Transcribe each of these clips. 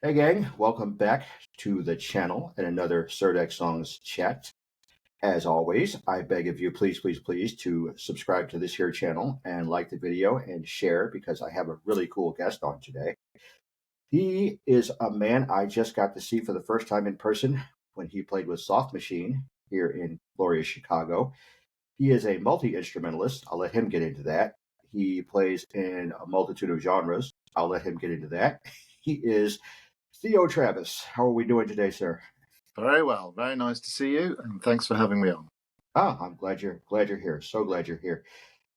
Hey gang, welcome back to the channel and another CirdecSongs Chat. As always, I beg of you, please to subscribe to this here channel and like the video and share because I have a really cool guest on today. He is a man I just got to see for the first time in person when he played with Soft Machine here in glorious Chicago. He is a multi-instrumentalist. I'll let him get into that. He plays in a multitude of genres. I'll let him get into that. He is Theo Travis. How are we doing today, sir? Very well. Very nice to see you, and thanks for having me on. I'm glad you're here. So glad you're here.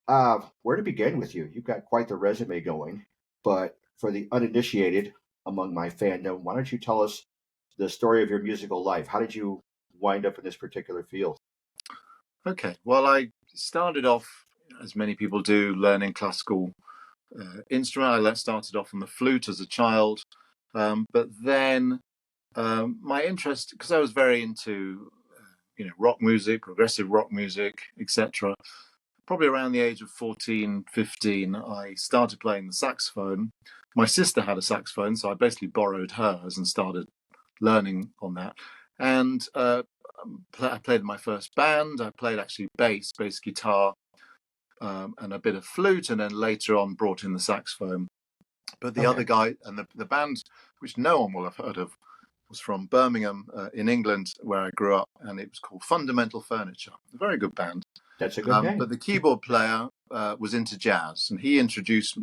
Where to begin with you? You've got quite the resume going, but for the uninitiated among my fandom, why don't you tell us the story of your musical life? How did you wind up in this particular field? Okay. Well, I started off, as many people do, learning classical instrument. I started off on the flute as a child, but then my interest, because I was very into, rock music, progressive rock music, etc. Probably around the age of 14, 15, I started playing the saxophone. My sister had a saxophone, so I basically borrowed hers and started learning on that. And I played in my first band. I played actually bass guitar, and a bit of flute, and then later on brought in the saxophone. But the other guy and the band, which no one will have heard of, was from Birmingham in England, where I grew up, and it was called Fundamental Furniture. A very good band. That's a good name. But the keyboard player was into jazz, and he introduced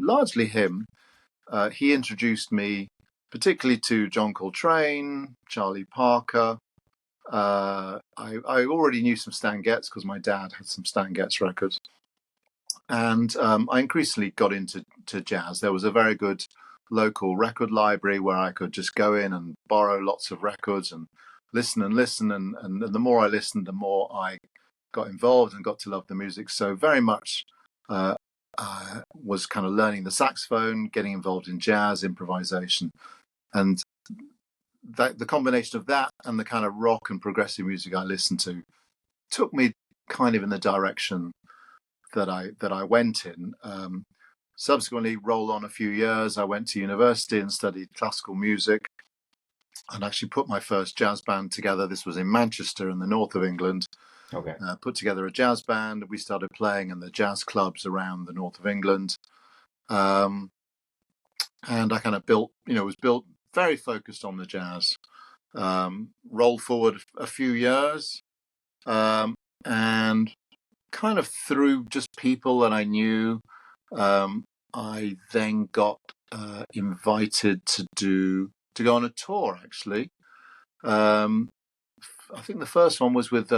me particularly to John Coltrane, Charlie Parker. I already knew some Stan Getz because my dad had some Stan Getz records. And I increasingly got into jazz. There was a very good local record library where I could just go in and borrow lots of records and listen. And the more I listened, the more I got involved and got to love the music. So very much was kind of learning the saxophone, getting involved in jazz, improvisation. And the combination of that and the kind of rock and progressive music I listened to took me kind of in the direction that I went in. Subsequently, roll on a few years, I went to university and studied classical music and actually put my first jazz band together. This was in Manchester in the north of England. Okay. Put together a jazz band. We started playing in the jazz clubs around the north of England. And I kind of was built very focused on the jazz. Roll forward a few years, and kind of through just people that I knew, I then got invited to go on a tour. Actually, I think the first one was with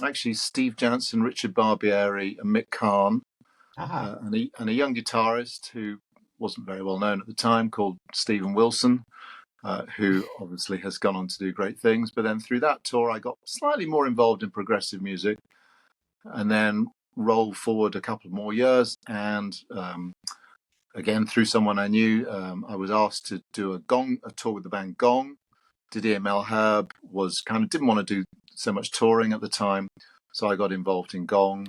actually Steve Jansen, Richard Barbieri, and Mick Karn, and a young guitarist who wasn't very well known at the time called Stephen Wilson, who obviously has gone on to do great things. But then through that tour, I got slightly more involved in progressive music, and then roll forward a couple more years, and again through someone I knew, I was asked to do a tour with the band Gong. Didier Melherb didn't want to do so much touring at the time, so I got involved in Gong.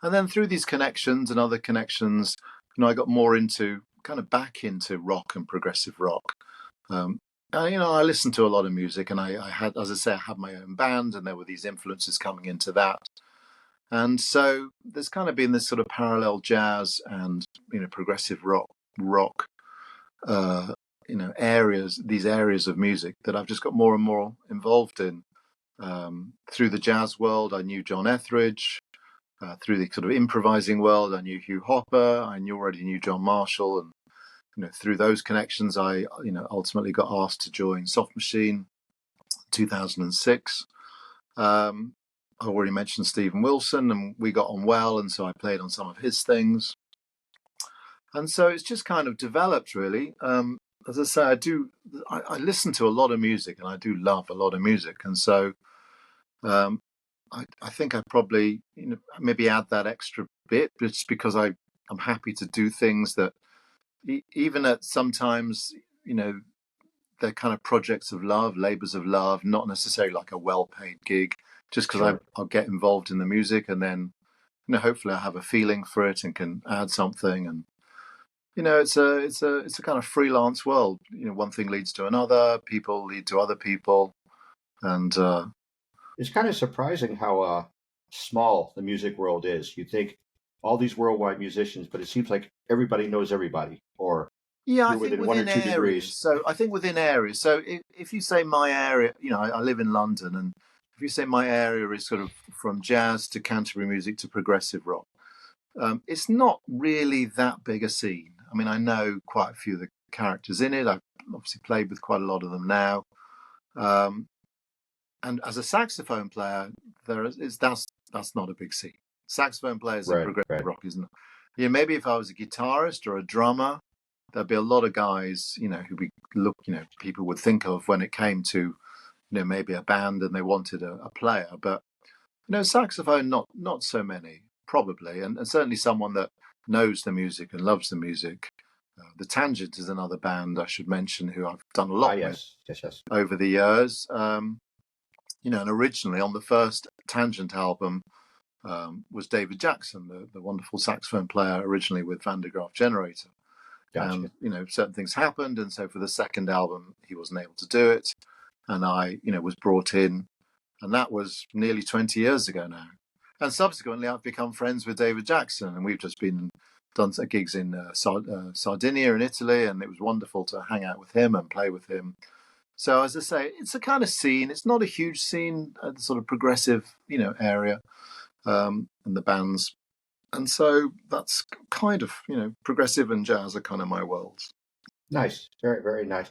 And then through these connections and other connections, I got more back into rock and progressive rock. I listened to a lot of music, and I had, as I say, I had my own band, and there were these influences coming into that. And so there's kind of been this sort of parallel jazz and progressive rock these areas of music that I've just got more and more involved in. Through the jazz world, I knew John Etheridge. Through the sort of improvising world, I knew Hugh Hopper. I already knew John Marshall, and through those connections, I ultimately got asked to join Soft Machine, 2006. I already mentioned Stephen Wilson, and we got on well, and so I played on some of his things. And so it's just kind of developed, really. As I say, I listen to a lot of music, and I do love a lot of music. And so I think I probably maybe add that extra bit just because I'm happy to do things that even at sometimes, they're kind of projects of love, labors of love, not necessarily like a well-paid gig, just because I'll get involved in the music, and then hopefully I have a feeling for it and can add something. And it's a kind of freelance world. One thing leads to another. People lead to other people, and It's kind of surprising how small the music world is. You think all these worldwide musicians, but it seems like everybody knows everybody, or yeah, I you're think within 1 or 2 degrees. I think within areas. So if you say my area, I live in London, and if you say my area is sort of from jazz to Canterbury music to progressive rock, it's not really that big a scene. I mean, I know quite a few of the characters in it. I've obviously played with quite a lot of them now. Um, and as a saxophone player, that's not a big scene. Saxophone players in Right, progressive right. rock isn't. Maybe if I was a guitarist or a drummer, there'd be a lot of guys, who we look, people would think of when it came to, maybe a band and they wanted a player. But saxophone, not so many, probably, and certainly someone that knows the music and loves the music. The Tangent is another band I should mention who I've done a Ah, lot with yes, yes, yes. over the years. And originally on the first Tangent album was David Jackson, the wonderful saxophone player, originally with Van der Graaf Generator. Gotcha. And certain things happened, and so for the second album he wasn't able to do it, and I was brought in, and that was nearly 20 years ago now. And subsequently I've become friends with David Jackson, and we've just done some gigs in Sardinia in Italy, and it was wonderful to hang out with him and play with him. So as I say, it's a kind of scene. It's not a huge scene, the sort of progressive, area, and the bands. And so that's kind of, progressive and jazz are kind of my worlds. Nice. Very, very nice.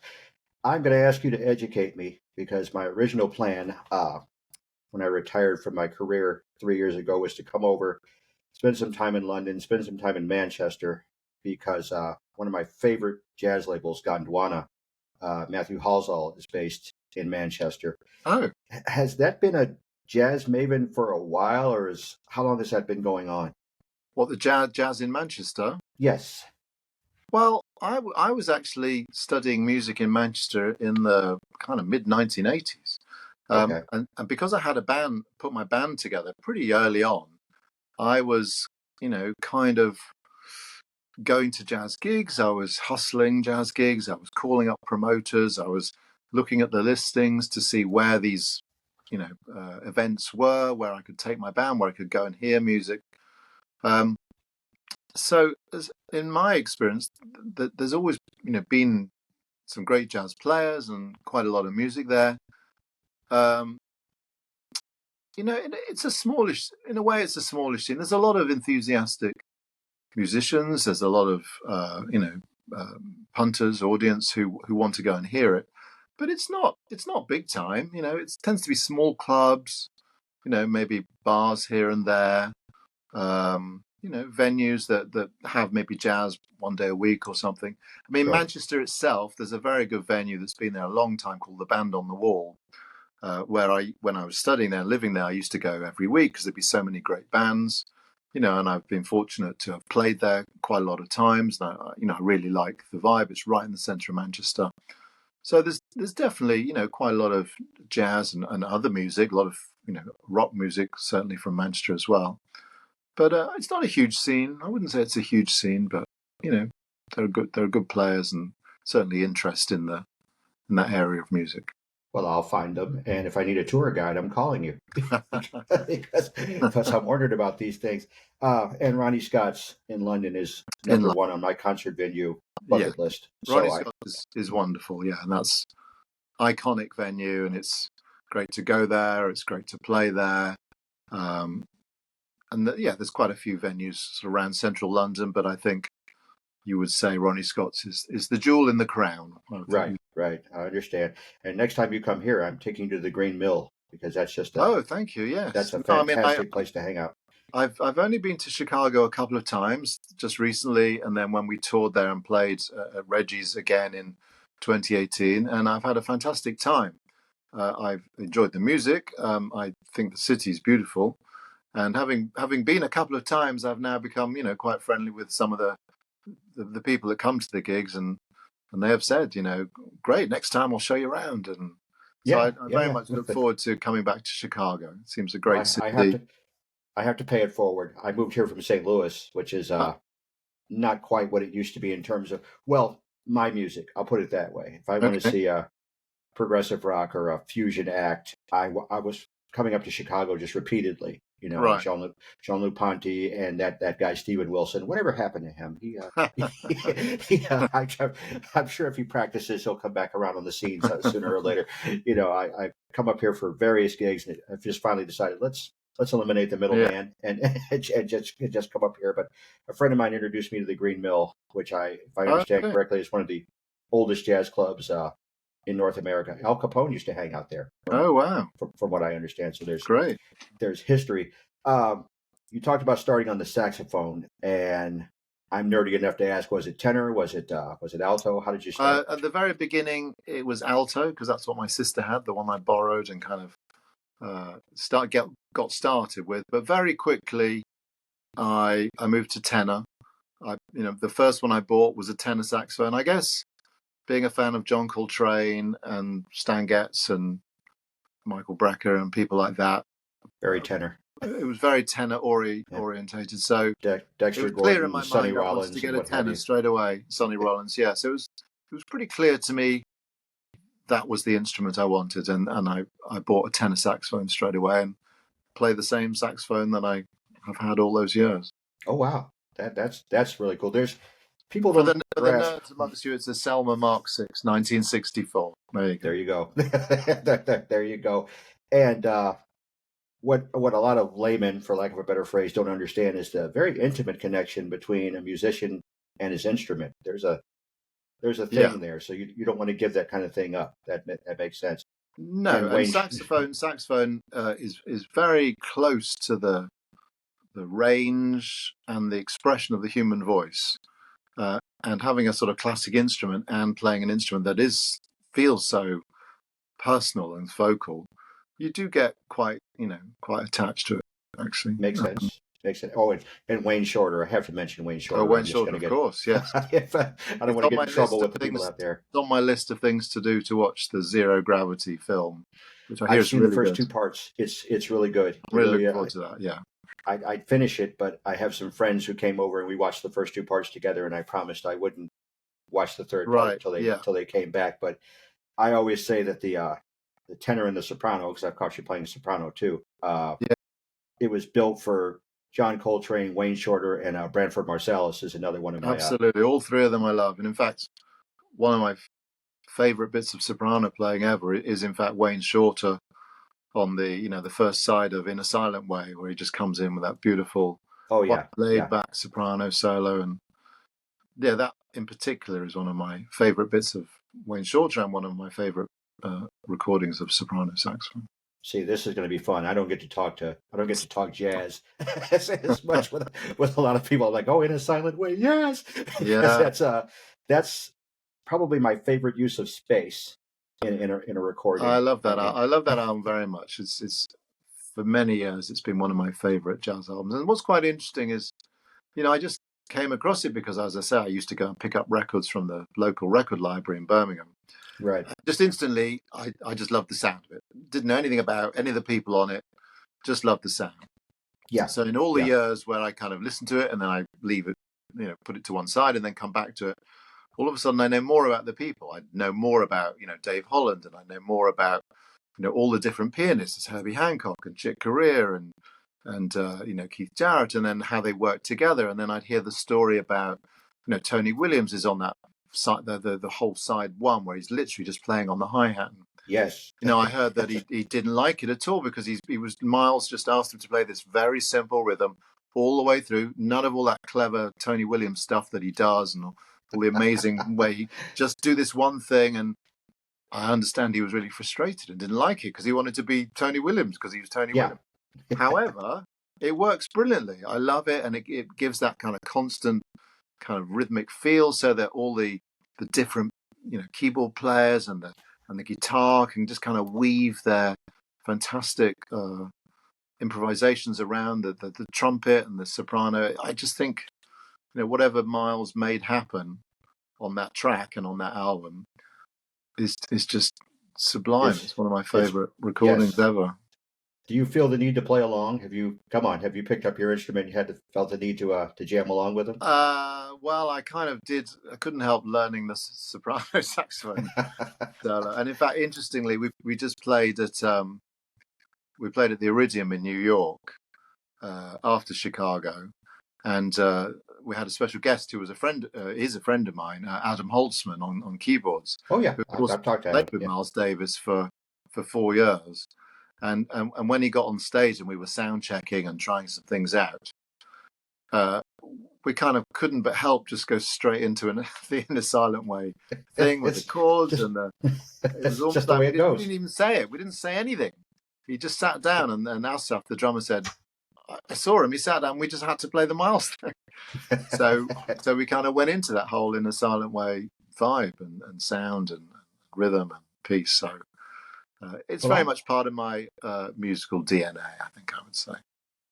I'm going to ask you to educate me because my original plan, when I retired from my career 3 years ago, was to come over, spend some time in London, spend some time in Manchester, because one of my favorite jazz labels, Gondwana, Matthew Halsall, is based in Manchester. Oh, Has that been a jazz maven for a while, or how long has that been going on? what, the jazz in Manchester? Yes. Well, I was actually studying music in Manchester in the kind of mid 1980s. Okay. And because I had a band, put my band together pretty early on, I was, kind of going to jazz gigs. I was hustling jazz gigs. I was calling up promoters. I was looking at the listings to see where these, events were, where I could take my band, where I could go and hear music. Um, so, in my experience, there's always, been some great jazz players and quite a lot of music there. Um, it's a smallish, in a way, it's a smallish scene. There's a lot of enthusiastic musicians. There's a lot of punters, audience who want to go and hear it, but it's not big time. It tends to be small clubs. Maybe bars here and there. Venues that have maybe jazz one day a week or something. I mean, Sure. Manchester itself, there's a very good venue that's been there a long time called the Band on the Wall, where when I was studying there, living there, I used to go every week because there'd be so many great bands. And I've been fortunate to have played there quite a lot of times. And I really like the vibe. It's right in the centre of Manchester. So there's definitely, quite a lot of jazz and other music, a lot of, rock music, certainly from Manchester as well. But it's not a huge scene. I wouldn't say it's a huge scene, but you know, there are good players and certainly interest in that area of music. Well, I'll find them, and if I need a tour guide, I'm calling you because I'm wondering about these things. And Ronnie Scott's in London is In number one on my concert venue Yeah, bucket list. Ronnie So Scott is wonderful. Yeah, and that's iconic venue, and it's great to go there. It's great to play there. Um, yeah, there's quite a few venues sort of around central London, but I think you would say Ronnie Scott's is the jewel in the crown. right, right, I understand. And next time you come here, I'm taking you to the Green Mill because Oh, thank you. that's Yes. a No, I mean, fantastic place to hang out. I've only been to Chicago a couple of times, just recently, and then when we toured there and played at Reggie's again in 2018, and I've had a fantastic time. I've enjoyed the music. I think the city's beautiful, and having been a couple of times, I've now become quite friendly with some of the people that come to the gigs, and they have said, great, next time I'll show you around, and so Yeah, I yeah, very yeah. much look forward to coming back to Chicago. It seems a Well, great I have city. to I have to pay it forward. I moved here from St. Louis, which is Uh, not quite what it used to be in terms of, well, my music. I'll put it that way. If I want to Okay. see a progressive rock or a fusion act, I was coming up to Chicago just repeatedly. Right. Jean-Luc Ponty and that guy Steven Wilson. Whatever happened to him? I'm sure if he practices, he'll come back around on the scenes sooner or later. I come up here for various gigs, and I've just finally decided let's eliminate the Yeah. middleman and just come up here. But a friend of mine introduced me to the Green Mill, which if I understand Okay. correctly, is one of the oldest jazz clubs in North America. Al Capone used to hang out there, Oh, wow. from what I understand. So Great. there's history. Um, you talked about starting on the saxophone, and I'm nerdy enough to ask: was it tenor? Was it alto? How did you start? At the very beginning, it was alto because that's what my sister had, the one I borrowed and kind of got started with. But very quickly, I moved to tenor. The first one I bought was a tenor saxophone. I guess being a fan of John Coltrane and Stan Getz and Michael Brecker and people like that, Very tenor. it was very tenor orientated. So Dexter it was clear in Gordon, my Sonny mind I wanted to Rollins, get and a what have tenor you. straight away. Sonny Rollins, yeah. So it was pretty clear to me that was the instrument I wanted, and I bought a tenor saxophone straight away and play the same saxophone that I have had all those years. Oh wow, that's really cool. There's people For don't the grasp. nerds amongst you, it's a Selma Mark 6, 1964. There you go. There you go. There you go. And what a lot of laymen, for lack of a better phrase, don't understand is the very intimate connection between a musician and his instrument. There's a Yeah. thing there, so you don't want to give that kind of thing up. That makes sense. No, And and Wayne, saxophone is very close to the range and the expression of the human voice. And having a sort of classic instrument and playing an instrument that feels so personal and vocal, you do get quite attached to it. Actually, makes sense. Makes sense. Oh, and Wayne Shorter. I have to mention Wayne Shorter. Wayne I'm just Shorter, going of to get. course, yes. I don't want to get in trouble with the people out there. It's on my list of things to do to watch the Zero Gravity film, which I hear I've is seen really the first good. 2 parts. It's really good. I'm really looking forward to that. Yeah. I'd finish it, but I have some friends who came over and we watched the first 2 parts together, and I promised I wouldn't watch the third part until they came back. But I always say that the tenor and the soprano, because I've caught you playing soprano too. It was built for John Coltrane, Wayne Shorter, and Branford Marsalis is another one of my. Absolutely, all three of them I love, and in fact, one of my favorite bits of soprano playing ever is in fact Wayne Shorter on the first side of In a Silent Way, where he just comes in with that beautiful, laid back soprano solo, and that in particular is one of my favorite bits of Wayne Shorter and one of my favorite recordings of soprano saxophone. See, this is going to be fun. I don't get to talk jazz as much with a lot of people. I'm like, oh, In a Silent Way, yes. Yeah, that's probably my favorite use of space in a recording. I love that. I love that album very much. It's for many years it's been one of my favorite jazz albums. And what's quite interesting is, I just came across it because, as I say, I used to go and pick up records from the local record library in Birmingham. Right. Just instantly, I just loved the sound of it. Didn't know anything about any of the people on it. Just loved the sound. Yeah. So in all the years where I kind of listen to it and then I leave it, put it to one side and then come back to it, all of a sudden I know more about the people. I know more about, Dave Holland, and I know more about, all the different pianists, Herbie Hancock and Chick Corea and Keith Jarrett, and then how they work together. And then I'd hear the story about, Tony Williams is on that side, the whole side one, where he's literally just playing on the hi-hat. Yes. I heard that he didn't like it at all because Miles just asked him to play this very simple rhythm all the way through. None of all that clever Tony Williams stuff that he does and all the amazing way he just do this one thing. And I understand he was really frustrated and didn't like it because he wanted to be Tony Williams because he was Tony Williams. However, it works brilliantly. I love it, and it gives that kind of constant kind of rhythmic feel, so that all the different keyboard players and the guitar can just kind of weave their fantastic improvisations around the trumpet and the soprano. I just think whatever Miles made happen on that track and on that album is just sublime. It's one of my favorite recordings ever. Do you feel the need to play along? Have you picked up your instrument? You felt the need to jam along with them? Well, I kind of did. I couldn't help learning the soprano saxophone solo. And in fact, interestingly, we just played at the Iridium in New York after Chicago, and we had a special guest who was is a friend of mine, Adam Holtzman on keyboards. Oh yeah, who of course I've talked to played Adam. with Yeah. Miles Davis for 4 years, and when he got on stage and we were sound checking and trying some things out, we kind of couldn't but help just go straight into the In a Silent Way thing with the chords, and it was almost just the like way it goes. We didn't even say it. We didn't say anything. He just sat down, and Asaf, the drummer, said, I saw him. He sat down. We just had to play the Miles thing. So we kind of went into that whole In a Silent Way vibe and sound and rhythm and piece. So it's very much part of my musical DNA, I think I would say.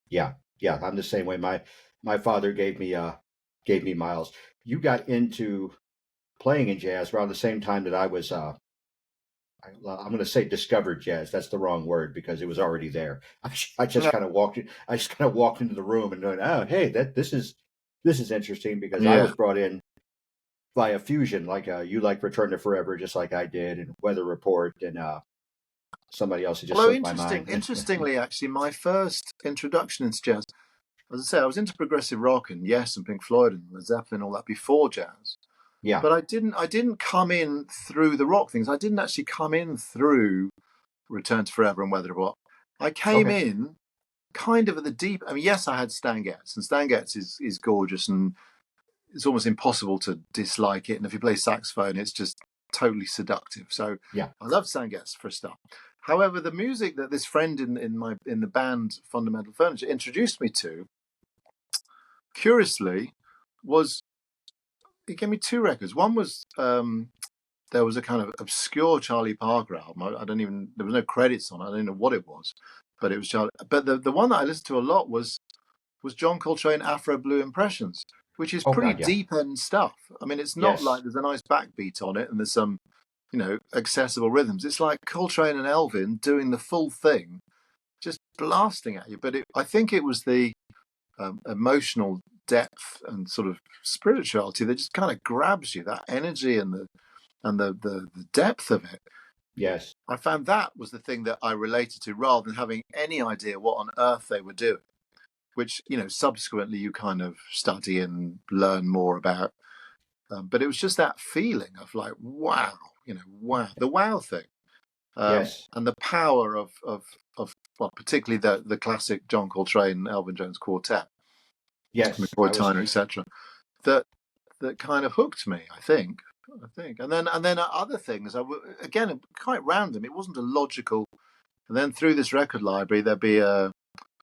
Yeah, I'm the same way. My father gave me Miles. You got into playing in jazz around the same time that I was. I'm going to say discovered jazz. That's the wrong word because it was already there. I just kind of walked into the room and going, oh, hey, this is interesting because I was brought in via fusion, like you like Return to Forever, just like I did, and Weather Report, and somebody else who just slipped my mind. Interestingly, actually, my first introduction into jazz, as I say, I was into progressive rock and Yes and Pink Floyd and Led Zeppelin and all that before jazz. Yeah. But I didn't come in through the rock things. I didn't actually come in through Return to Forever and Weather Report. I came in kind of at the deep. I mean, yes, I had Stan Getz, and Stan Getz is gorgeous, and it's almost impossible to dislike it. And if you play saxophone, it's just totally seductive. So yeah, I love Stan Getz for a start. However, the music that this friend in the band Fundamental Furniture introduced me to, curiously, was he gave me 2 records. One was there was a kind of obscure Charlie Parker album. There was no credits on it. I don't know what it was, but it was Charlie. But the one that I listened to a lot was John Coltrane Afro Blue Impressions, which is pretty deep end stuff. I mean, it's not like there's a nice backbeat on it and there's some, accessible rhythms. It's like Coltrane and Elvin doing the full thing, just blasting at you. But I think it was the emotional depth and sort of spirituality that just kind of grabs you, that energy and the depth of it. Yes. I found that was the thing that I related to rather than having any idea what on earth they were doing, which, subsequently you kind of study and learn more about. But it was just that feeling of like, wow, wow, the wow thing. Yes. And the power of well, particularly the classic John Coltrane, Elvin Jones quartet. Yes. McCoy Tyner, etc. That kind of hooked me, I think. And then other things, again, quite random. It wasn't a logical. And then through this record library, there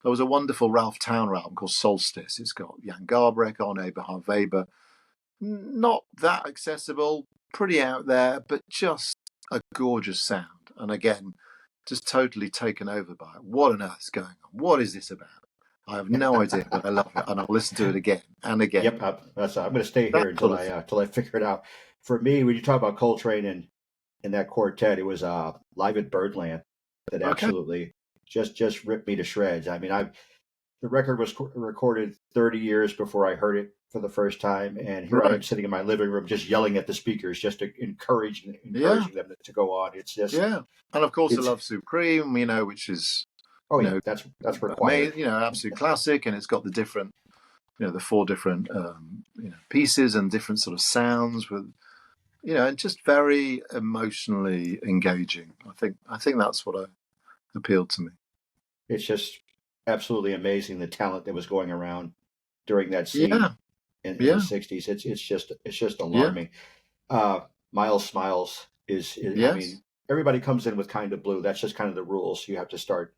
was a wonderful Ralph Towner album called Solstice. It's got Jan Garbarek on, Eberhard Weber. Not that accessible, pretty out there, but just a gorgeous sound. And again, just totally taken over by it. What on earth is going on? What is this about? I have no idea, but I love it, and I'll listen to it again and again. Yep, I'm going to stay here until I figure it out. For me, when you talk about Coltrane and that quartet, it was Live at Birdland that absolutely just ripped me to shreds. I mean, the record was recorded 30 years before I heard it for the first time, and here I'm sitting in my living room just yelling at the speakers just to encourage them to go on. It's just and of course, I love Supreme, which is that's required. Amazing, absolute classic, and it's got the different, the 4 different pieces and different sort of sounds with, and just very emotionally engaging. I think that's what appealed to me. It's just absolutely amazing the talent that was going around during that scene in the 60s. It's just alarming. Miles Smiles is I mean, everybody comes in with Kind of Blue. That's just kind of the rules. You have to start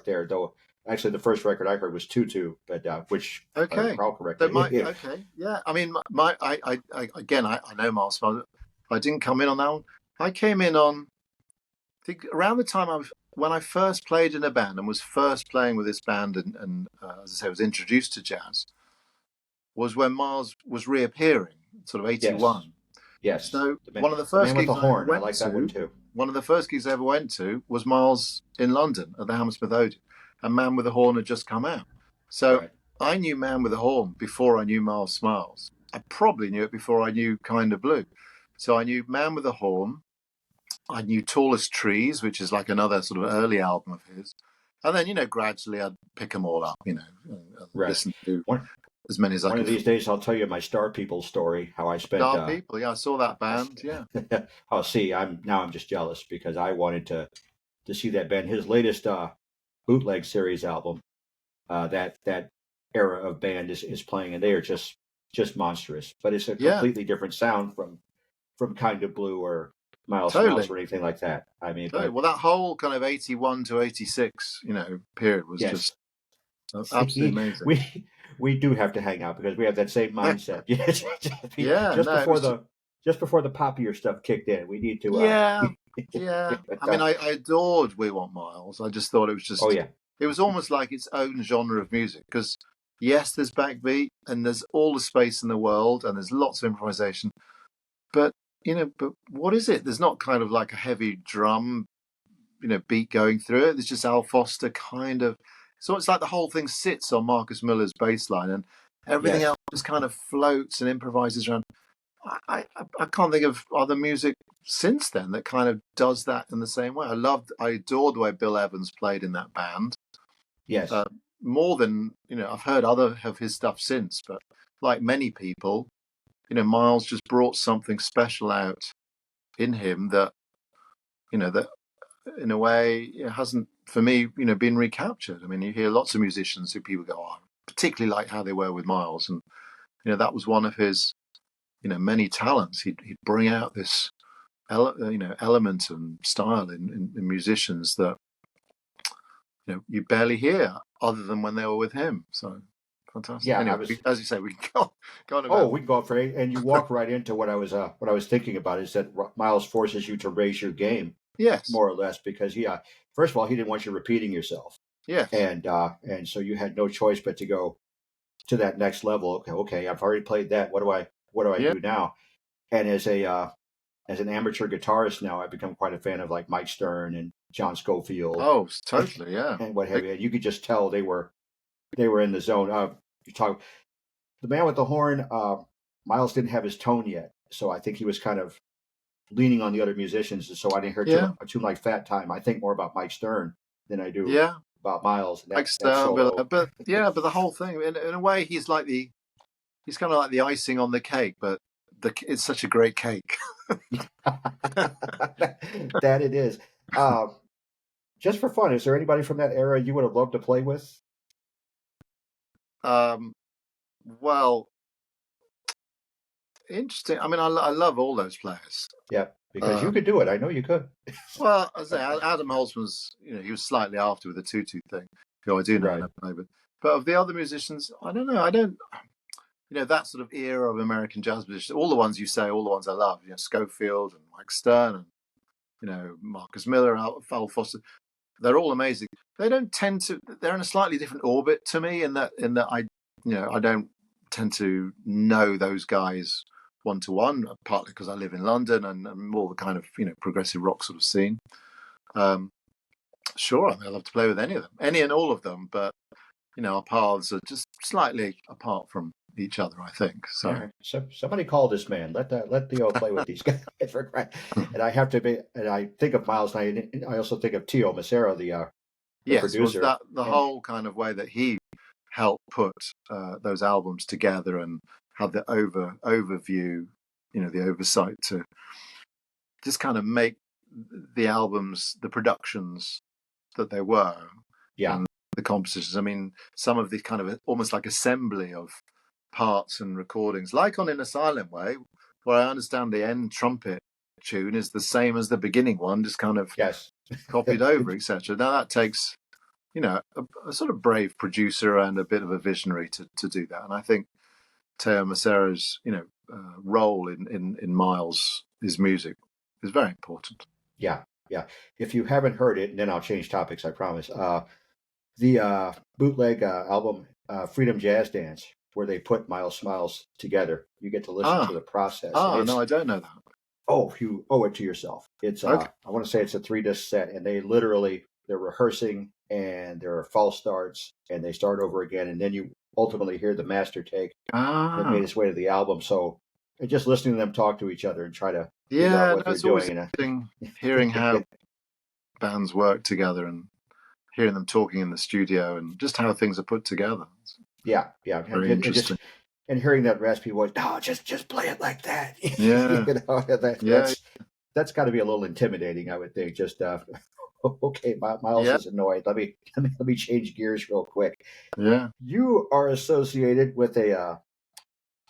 there, though. Actually, the first record I heard was Tutu, but which I recall correctly. I mean, I know Miles Smiles. I didn't come in on that one. I came in on, I think, around the time when I first played in a band and was first playing with this band and as I say, was introduced to jazz, was when Miles was reappearing, sort of 81. Yes. So one of the first gigs I went I like that one too. One of the first gigs I ever went to was Miles in London at the Hammersmith Odeon. and Man with a Horn had just come out. So Right. I knew Man with a Horn before I knew Miles Smiles. I probably knew it before I knew Kind of Blue. So I knew Man with a Horn. I knew Tallest Trees, which is like another sort of early album of his. And then, gradually I'd pick them all up, and Right. listen to One as many as I one of could. these days, I'll tell you my Star People story. How I spent. Star People, yeah, I saw that band, yeah. Oh, see, I'm just jealous because I wanted to see that band. His latest bootleg series album, that era of band is playing, and they are just monstrous. But it's a Yeah, completely different sound from Kind of Blue or Miles Smiles totally. or anything like that. I mean, Totally. but Well, that whole kind of 81 to 86, period was yes, just absolutely see, amazing. we do have to hang out because we have that same mindset. Yeah, just no, it before was the poppier stuff kicked in, we need to. yeah, yeah. But, I mean, I adored We Want Miles. I just thought it was oh just, yeah, it was almost like its own genre of music because, yes, there's backbeat and there's all the space in the world and there's lots of improvisation, but, but what is it? There's not kind of like a heavy drum, beat going through it. There's just Al Foster kind of, so it's like the whole thing sits on Marcus Miller's bass line and everything yes, else just kind of floats and improvises around. I can't think of other music since then that kind of does that in the same way. I adored the way Bill Evans played in that band. yes, More than, I've heard other of his stuff since, but like many people, Miles just brought something special out in him that, that in a way it hasn't, for me, been recaptured. I mean, you hear lots of musicians who people go, oh, I particularly like how they were with Miles. And, that was one of his, many talents. He'd bring out this element and style in musicians that you barely hear other than when they were with him. So fantastic. yeah. I Anyway, was. as you say, we can go on Oh, about. we can go up for eight, and you walk right into what I was thinking about is that Miles forces you to raise your game Yes, more or less because he first of all he didn't want you repeating yourself, yes, and so you had no choice but to go to that next level. Okay, I've already played that. What do I yeah. do now? And as an amateur guitarist now, I've become quite a fan of like Mike Stern and John Scofield Oh, totally, yeah. and what have you. And you could just tell they were in the zone. You talk the man with the horn. Miles didn't have his tone yet, so I think he was kind of leaning on the other musicians. And so I didn't hear Yeah, a tune like Fat Time. I think more about Mike Stern than I do yeah. about Miles. Like That Stern, solo. but yeah, but the whole thing, in a way, he's kind of like the icing on the cake, but it's such a great cake. That it is. Just for fun, is there anybody from that era you would have loved to play with? um, well, interesting. I mean, I love all those players. Yeah, because you could do it. I know you could. Well, as I say, Adam Holtzman's, he was slightly after with the tutu thing, who I do know and Right. I play with. But of the other musicians, I don't know. I don't, that sort of era of American jazz musicians, all the ones you say, all the ones I love, Schofield and Mike Stern and, Marcus Miller, Al Foster, they're all amazing. They don't tend to, they're in a slightly different orbit to me in that I don't tend to know those guys one to one, partly because I live in London and more the kind of, progressive rock sort of scene. Sure, I mean, I love to play with any of them, any and all of them, but our paths are just slightly apart from each other, I think. So, All right. So somebody call this man. Let Theo play with these guys. And I have to be. And I think of Miles. And I also think of Theo Macero, the yes, was producer. that the And whole kind of way that he helped put those albums together and had the overview, the oversight to just kind of make the albums, the productions that they were, yeah, and the compositions. I mean, some of the kind of almost like assembly of parts and recordings, like on In a Silent Way, where I understand the end trumpet tune is the same as the beginning one, just kind of yes, copied over, etc. Now that takes, a sort of brave producer and a bit of a visionary to do that. And I think Theo Macero's, role in Miles' his music is very important. yeah, yeah. If you haven't heard it, and then I'll change topics. I promise. The bootleg album Freedom Jazz Dance, where they put Miles Smiles together. You get to listen to the process, and No, it's I don't know that. you owe it to yourself. It's Okay. I want to say it's a 3 disc set, and they literally rehearsing and there are false starts and they start over again, and then you ultimately hear the master take that made its way to the album. So and just listening to them talk to each other and try to figure out Yeah, what no, they're it's always doing. interesting hearing how bands work together and hearing them talking in the studio and just how things are put together. It's yeah, very interesting. And hearing that raspy voice, no, just play it like that. Yeah, yeah, That's got to be a little intimidating, I would think. Just okay, Miles yeah, is annoyed. Let me change gears real quick. yeah. You are associated with a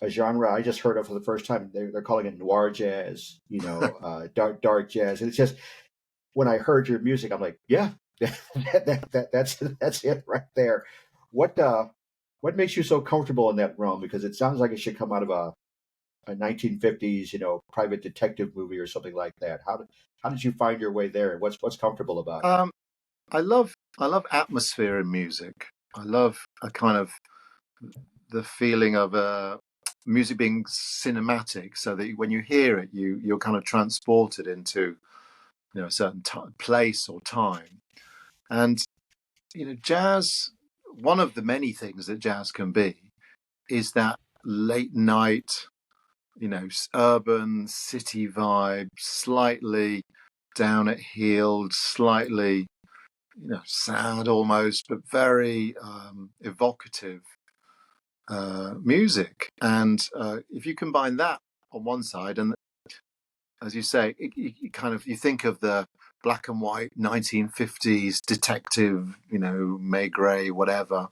genre I just heard of for the first time. They're calling it noir jazz, dark jazz. And it's just when I heard your music, I'm like, yeah, that's it right there. What what makes you so comfortable in that realm? Because it sounds like it should come out of a 1950s, private detective movie or something like that. How did you find your way there? What's comfortable about it? Um, I love atmosphere in music. I love a kind of the feeling of music being cinematic, so that when you hear it, you're kind of transported into a certain place or time. And jazz. One of the many things that jazz can be is that late night, urban city vibe, slightly down at heel, slightly, sad almost, but very evocative music. And if you combine that on one side, and as you say, you think of the black and white 1950s detective, Maigret, whatever,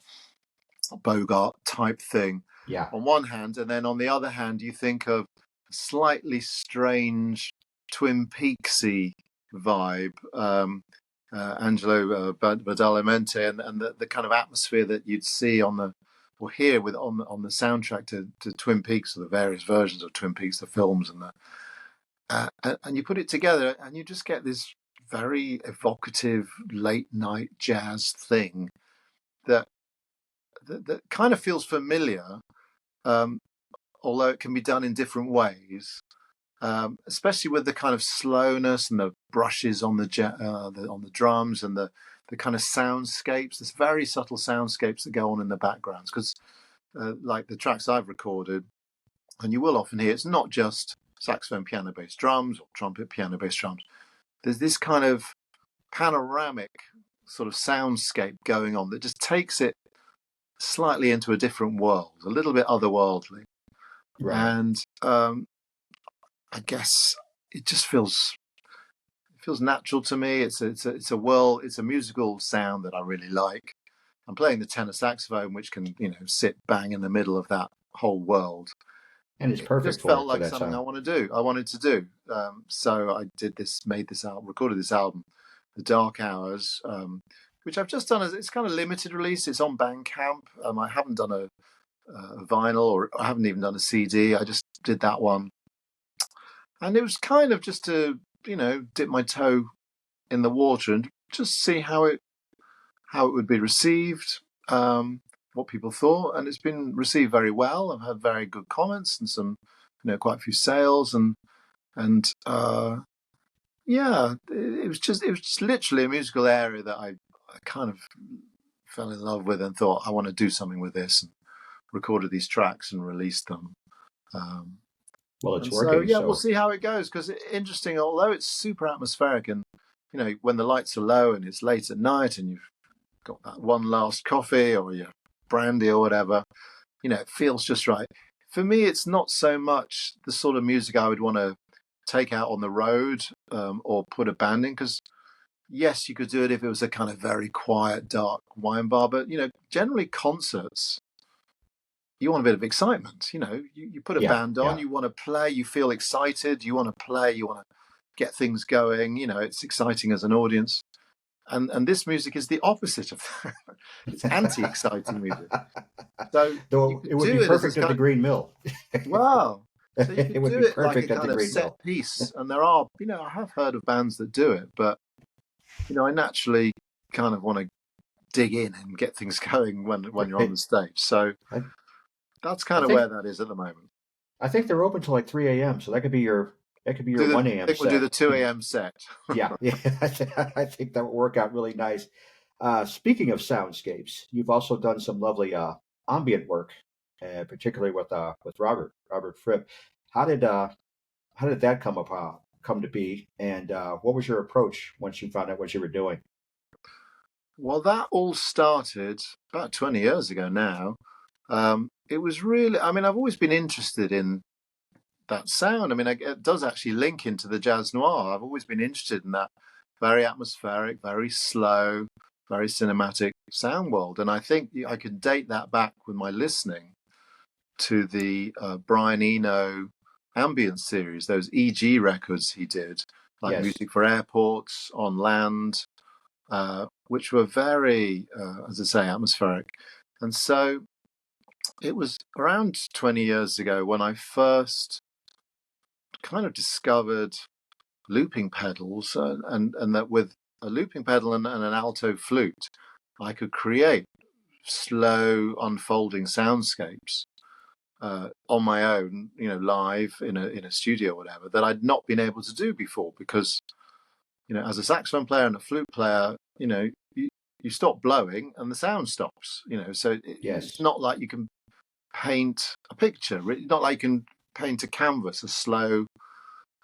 Bogart type thing Yeah, on one hand, and then on the other hand, you think of slightly strange Twin Peaksy vibe, Angelo Badalamenti, and the kind of atmosphere that you'd see or hear on the soundtrack to Twin Peaks, or the various versions of Twin Peaks, the films, and you put it together, and you just get this very evocative late night jazz thing that that kind of feels familiar, um, although it can be done in different ways. Especially with the kind of slowness and the brushes on on the drums, and the kind of soundscapes. There's very subtle soundscapes that go on in the backgrounds, because like the tracks I've recorded, and you will often hear, it's not just saxophone, piano, bass, drums, or trumpet, piano, bass, drums. There's this kind of panoramic sort of soundscape going on that just takes it slightly into a different world, a little bit otherworldly. right. And I guess it just feels natural to me. It's a world, it's a musical sound that I really like. I'm playing the tenor saxophone, which can sit bang in the middle of that whole world. And it's It perfect just felt for like that something sound. I wanted to do. So I made this album, recorded this album, The Dark Hours, which I've just done as it's kind of limited release. It's on Bandcamp. I haven't done a vinyl, or I haven't even done a CD. I just did that one, and it was kind of just to dip my toe in the water and just see how it would be received, what people thought, and it's been received very well. I've had very good comments and some, quite a few sales, and yeah, it was just literally a musical area that I kind of fell in love with and thought I want to do something with this, and recorded these tracks and released them. Um, Well, it's and so working. yeah, we'll So see how it goes, because interesting. Although it's super atmospheric, and when the lights are low and it's late at night, and you've got that one last coffee or your brandy or whatever, it feels just right. For me, it's not so much the sort of music I would want to take out on the road, or put a band in, because yes, you could do it if it was a kind of very quiet, dark wine bar, but generally concerts, you want a bit of excitement. You put a yeah, band on, yeah. you want to play, you feel excited, you want to play, you want to get things going. It's exciting as an audience, and this music is the opposite of that. It's anti-exciting music. So you Though it could would be do it as a perfect at the kind. Green Mill. Wow. So you It could would do be it like a perfect at the kind of Green set Mill. piece, and there are, I have heard of bands that do it, but I naturally kind of want to dig in and get things going when you're on the Right. stage. So I, that's I kind of think where that is at the moment. I think they're open till like 3 a.m. So that could be That could be your 1 a.m. I think we'll do set. the 2 a.m. set. Yeah, yeah. I think that would work out really nice. Speaking of soundscapes, you've also done some lovely ambient work, particularly with Robert Fripp. How did that come to be? And what was your approach once you found out what you were doing? Well, that all started about 20 years ago now. It was really, I mean, I've always been interested in that sound. I mean, it does actually link into the jazz noir. I've always been interested in that very atmospheric, very slow, very cinematic sound world. And I think I could date that back with my listening to the Brian Eno ambient series, those EG records he did, like Yes. Music for Airports, On Land, which were very, as I say, atmospheric. And so it was around 20 years ago when I first kind of discovered looping pedals, and that with a looping pedal and an alto flute, I could create slow unfolding soundscapes on my own, live in a studio or whatever, that I'd not been able to do before because, as a saxophone player and a flute player, you stop blowing and the sound stops, so it's Yes. not like you can paint a picture. It's not like you can paint a canvas, a slow,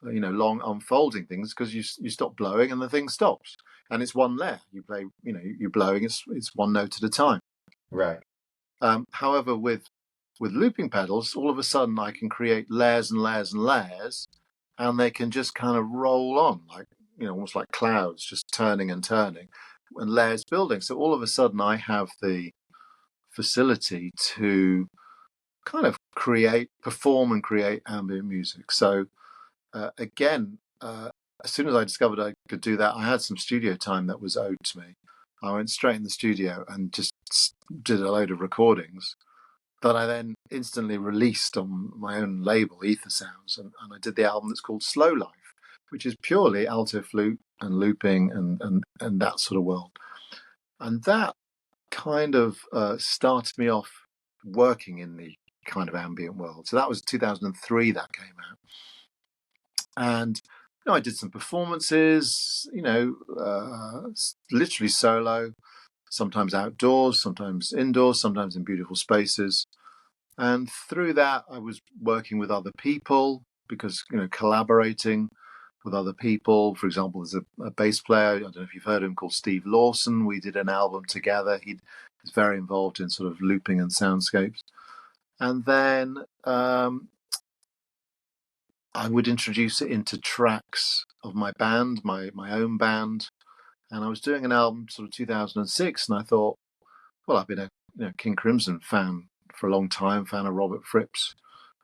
long unfolding things, because you stop blowing and the thing stops. And it's one layer. You play, you're blowing, it's one note at a time. Right. However, with looping pedals, all of a sudden I can create layers and layers and layers, and they can just kind of roll on, like, almost like clouds, just turning and turning, and layers building. So all of a sudden I have the facility to kind of perform and create ambient music. So again, as soon as I discovered I could do that, I had some studio time that was owed to me. I went straight in the studio and just did a load of recordings that I then instantly released on my own label, Ether Sounds, and I did the album that's called Slow Life, which is purely alto flute and looping and that sort of world. And that kind of started me off working in the kind of ambient world. So that was 2003 that came out. And I did some performances, literally solo, sometimes outdoors, sometimes indoors, sometimes in beautiful spaces. And through that, I was working with other people because, collaborating with other people. For example, there's a bass player, I don't know if you've heard of him, called Steve Lawson. We did an album together. He was very involved in sort of looping and soundscapes. And then I would introduce it into tracks of my band, my own band. And I was doing an album sort of 2006, and I thought, well, I've been a King Crimson fan for a long time, fan of Robert Fripp's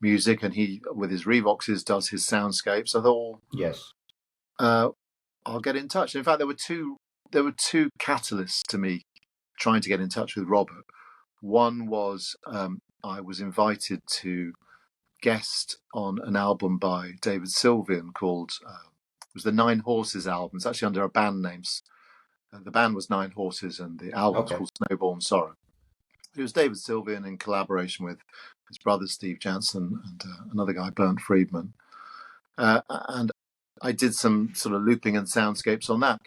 music, and he, with his Revoxes, does his soundscapes. I thought, yes, I'll get in touch. In fact, there were two catalysts to me trying to get in touch with Robert. One was I was invited to guest on an album by David Sylvian called it was the Nine Horses album. It's actually under a band name. The band was Nine Horses and the album was called Snowborn Sorrow. It was David Sylvian in collaboration with his brother Steve Jansen and another guy, Bernd Friedman. And I did some sort of looping and soundscapes on that.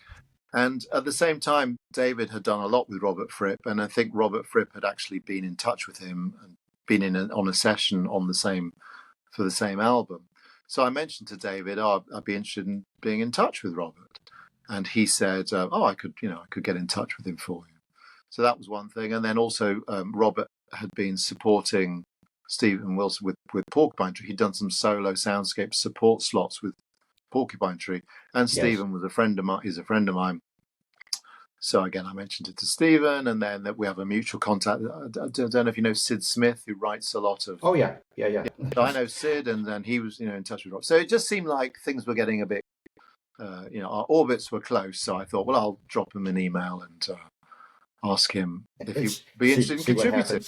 And at the same time, David had done a lot with Robert Fripp, and I think Robert Fripp had actually been in touch with him and been on a session for the same album. So I mentioned to David, I'd be interested in being in touch with Robert. And he said, I could get in touch with him for you. So that was one thing. And then also Robert had been supporting Stephen Wilson with Porcupine Tree. He'd done some solo soundscape support slots with Porcupine Tree. And Stephen was a friend of mine. He's a friend of mine. So again, I mentioned it to Stephen, and then that we have a mutual contact. I don't know if you know Sid Smith, who writes a lot of. Oh yeah. So I know Sid, and then he was in touch with Rob. So it just seemed like things were getting a bit, our orbits were close. So I thought, well, I'll drop him an email and ask him if he'd be interested in contributing.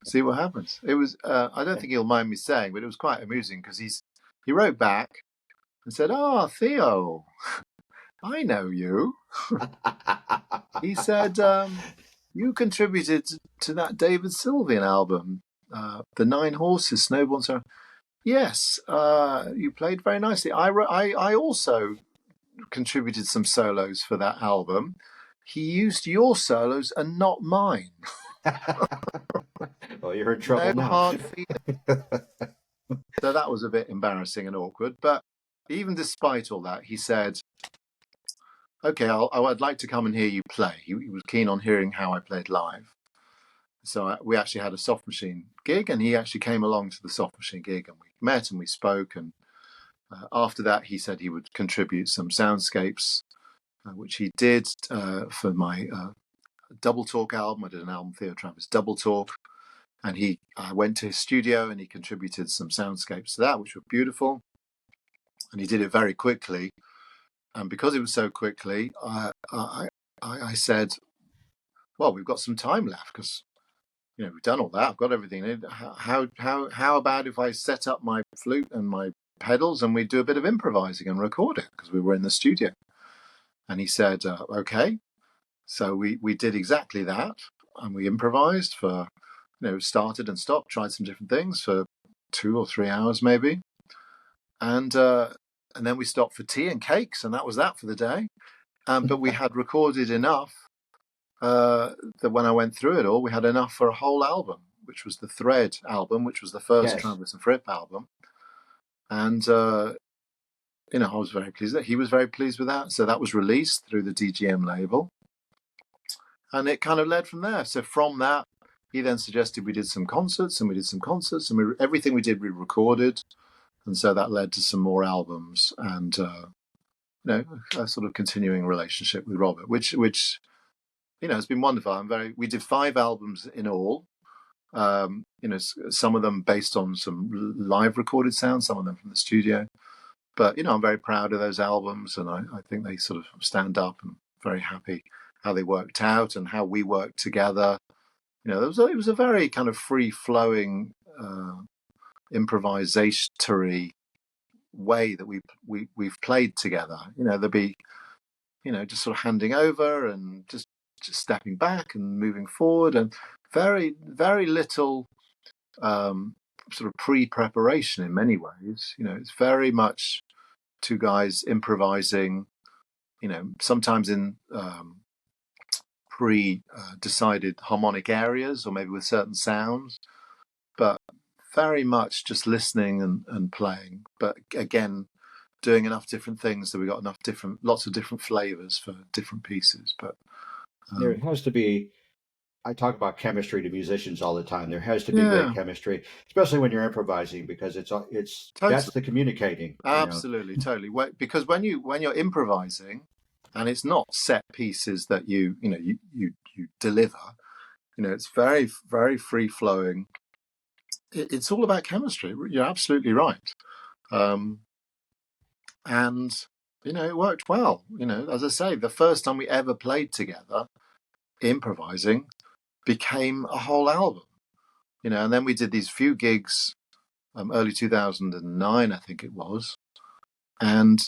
See what happens. It was. I don't think he'll mind me saying, but it was quite amusing because he wrote back and said, "Oh, Theo, I know you." He said, you contributed to that David Sylvian album, The Nine Horses, Snowborn Sorrow. Yes, you played very nicely. I also contributed some solos for that album. He used your solos and not mine. Well, you're in No trouble now. hard feelings. So that was a bit embarrassing and awkward. But even despite all that, he said, "Okay, I'd like to come and hear you play." He was keen on hearing how I played live. So we actually had a soft machine gig, and he actually came along to the soft machine gig, and we met and we spoke. And after that, he said he would contribute some soundscapes, which he did for my Double Talk album. I did an album, Theo Travis Double Talk, and I went to his studio and he contributed some soundscapes to that, which were beautiful. And he did it very quickly, and because it was so quickly, I said, "Well, we've got some time left because we've done all that. I've got everything. How about if I set up my flute and my pedals and we do a bit of improvising and record it because we were in the studio?" And he said, "Okay." So we did exactly that, and we improvised for, started and stopped, tried some different things for 2 or 3 hours maybe, and then we stopped for tea and cakes, and that was that for the day. But we had recorded enough that when I went through it all, we had enough for a whole album, which was the Thread album, which was the first Yes. Travis and Fripp album, and I was very pleased that he was very pleased with that. So that was released through the DGM label. And it kind of led from there. So from that, he then suggested we did some concerts, and everything we did, we recorded. And so that led to some more albums and, a sort of continuing relationship with Robert, which has been wonderful. We did 5 albums in all, some of them based on some live recorded sounds, some of them from the studio. But, I'm very proud of those albums, and I think they sort of stand up, and very happy how they worked out and how we worked together. It was a very kind of free-flowing, improvisatory way that we've played together. There'd be, just sort of handing over and just stepping back and moving forward, and very, very little sort of pre-preparation in many ways. It's very much two guys improvising, sometimes in pre-decided harmonic areas or maybe with certain sounds, but very much just listening and playing. But again, doing enough different things that we got lots of different flavors for different pieces. But There has to be, I talk about chemistry to musicians all the time. There has to be great yeah, chemistry, especially when you're improvising, because that's totally, the communicating. absolutely, totally. Because when you're improvising, and it's not set pieces that you deliver, it's very, very free flowing. It's all about chemistry. You're absolutely right. And it worked well. As I say, the first time we ever played together, improvising, became a whole album. And then we did these few gigs, early 2009, I think it was, and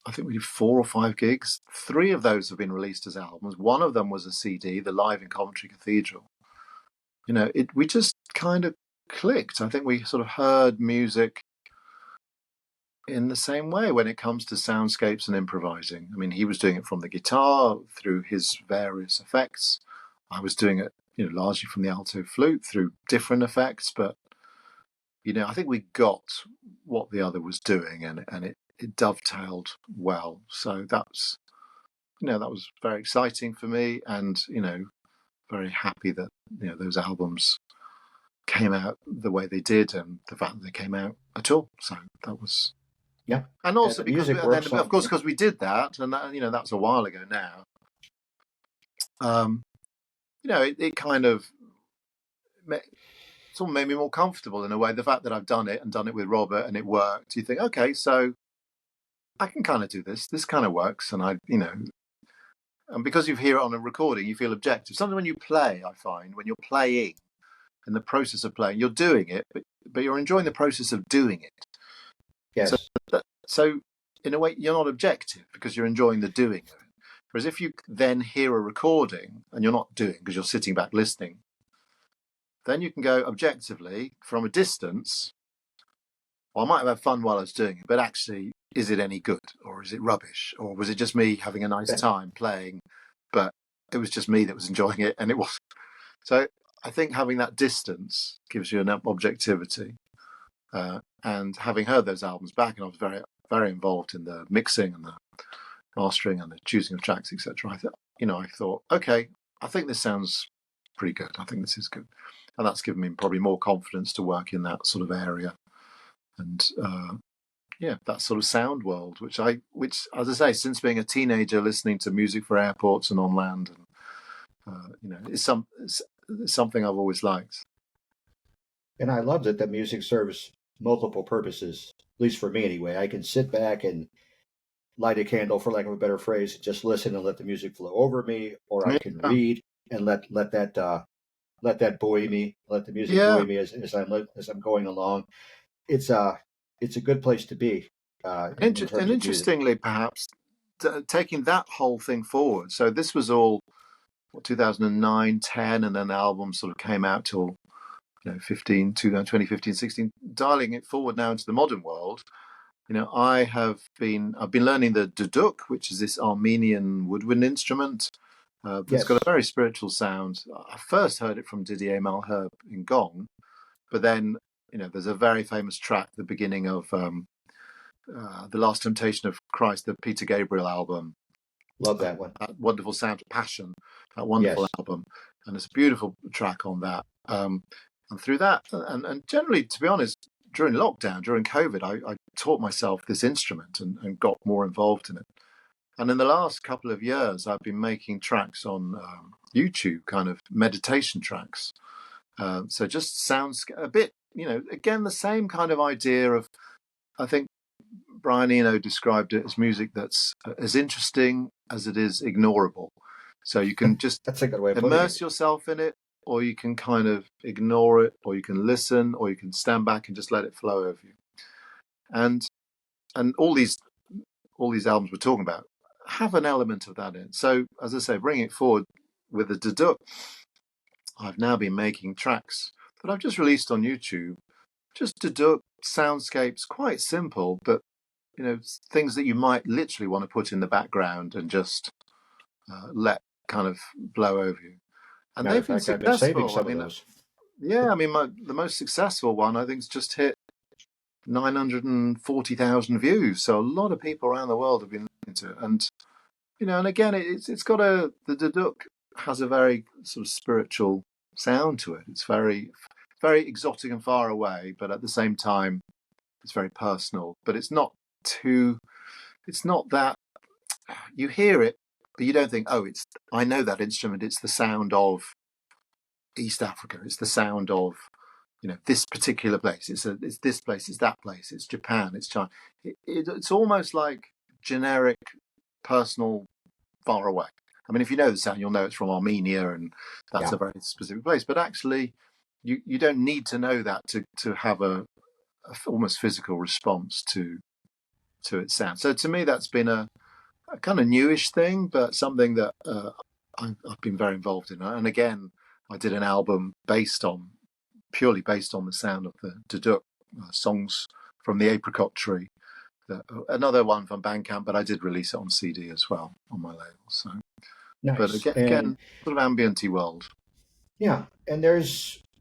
I think we did 4 or 5 gigs. 3 of those have been released as albums. One of them was a CD, the Live in Coventry Cathedral. We just kind of clicked. I think we sort of heard music in the same way when it comes to soundscapes and improvising. I mean, he was doing it from the guitar through his various effects. I was doing it, largely from the alto flute through different effects. But, I think we got what the other was doing, and it dovetailed well. So that was very exciting for me, and, very happy that, those albums came out the way they did, and the fact that they came out at all. So that was... Yeah, and also and the of course, because we did that, and that, that's a while ago now. It kind of sort of made me more comfortable in a way. The fact that I've done it and done it with Robert and it worked, you think, okay, so I can kind of do this. This kind of works, and and because you hear it on a recording, you feel objective. Sometimes when you play, I find when you're playing, in the process of playing, you're doing it, but you're enjoying the process of doing it. yes. So in a way, you're not objective because you're enjoying the doing of it. Whereas if you then hear a recording and you're not doing because you're sitting back listening, then you can go objectively from a distance, well, I might have had fun while I was doing it, but actually, is it any good, or is it rubbish, or was it just me having a nice time playing, but it was just me that was enjoying it, and it was. So I think having that distance gives you enough objectivity. And having heard those albums back, and I was very, very involved in the mixing and the mastering and the choosing of tracks, etc. I thought, okay, I think this sounds pretty good. I think this is good, and that's given me probably more confidence to work in that sort of area. And that sort of sound world, which as I say, since being a teenager, listening to music for airports and on land, and it's something I've always liked. And I love that the music serves multiple purposes, at least for me anyway. I can sit back and light a candle, for lack of a better phrase, just listen and let the music flow over me, or I can read and let that buoy me, let the music buoy me as I'm going along. It's a good place to be. And interestingly, perhaps taking that whole thing forward. So this was all 2009, 10, and then the album sort of came out till 2015, 16. Dialing it forward now into the modern world, I've been learning the duduk, which is this Armenian woodwind instrument that's got a very spiritual sound. I first heard it from Didier Malherbe in Gong, but then there's a very famous track, the beginning of The Last Temptation of Christ, the Peter Gabriel album. Love that one. That wonderful sound of passion, that wonderful album, and there's a beautiful track on that. And through that, and generally, to be honest, during lockdown, during COVID, I taught myself this instrument and got more involved in it. And in the last couple of years, I've been making tracks on YouTube, kind of meditation tracks. So just sounds a bit, again, the same kind of idea of, I think Brian Eno described it as music that's as interesting as it is ignorable. So you can just that's a good way of immerse yourself in it, or you can kind of ignore it, or you can listen, or you can stand back and just let it flow over you. And all these albums we're talking about have an element of that in. So as I say, bringing it forward with the duduk, I've now been making tracks that I've just released on YouTube, just duduk soundscapes, quite simple, but things that you might literally want to put in the background and just let kind of blow over you. And they've been successful. I've been saving some of those. Yeah, the most successful one, I think, has just hit 940,000 views. So a lot of people around the world have been listening to it. And, and again, it's got the duduk has a very sort of spiritual sound to it. It's very, very exotic and far away, but at the same time, it's very personal. But it's not that you hear it, but you don't think, I know that instrument. It's the sound of East Africa. It's the sound of, this particular place. It's this place. It's that place. It's Japan. It's China. It's almost like generic, personal, far away. I mean, if you know the sound, you'll know it's from Armenia, and that's a very specific place. But actually, you don't need to know that to have a almost physical response to its sound. So to me, that's been a kind of newish thing, but something that I've been very involved in. And again, I did an album purely based on the sound of the duduk, songs from the apricot tree. Another one from Bandcamp, but I did release it on CD as well on my label. So, nice. But again, sort of ambient-y world. Yeah, and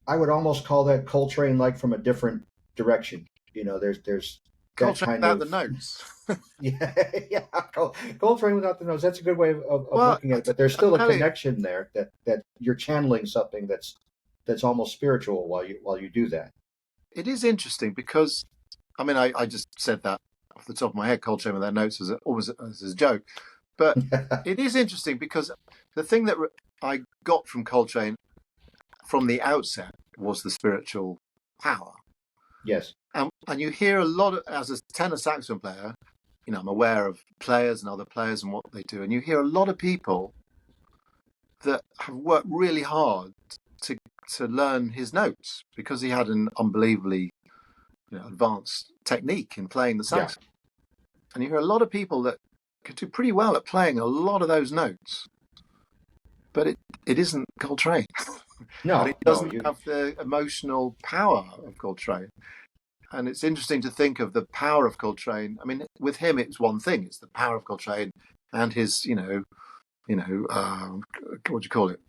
I would almost call that Coltrane, like from a different direction. There's Coltrane without the notes. yeah. Coltrane without the notes. That's a good way of looking at it. But there's still a connection there that you're channeling something that's almost spiritual while you do that. It is interesting because, I mean, I just said that off the top of my head, Coltrane without notes as a joke, but it is interesting because the thing that I got from Coltrane from the outset was the spiritual power. Yes. And you hear a lot as a tenor saxophone player, I'm aware of players and other players and what they do. And you hear a lot of people that have worked really hard to learn his notes because he had an unbelievably advanced technique in playing the saxophone. Yeah. And you hear a lot of people that could do pretty well at playing a lot of those notes. But it isn't Coltrane. No, and it doesn't have the emotional power of Coltrane. and it's interesting to think of the power of Coltrane. I mean, with him, it's one thing. It's the power of Coltrane and his, what do you call it?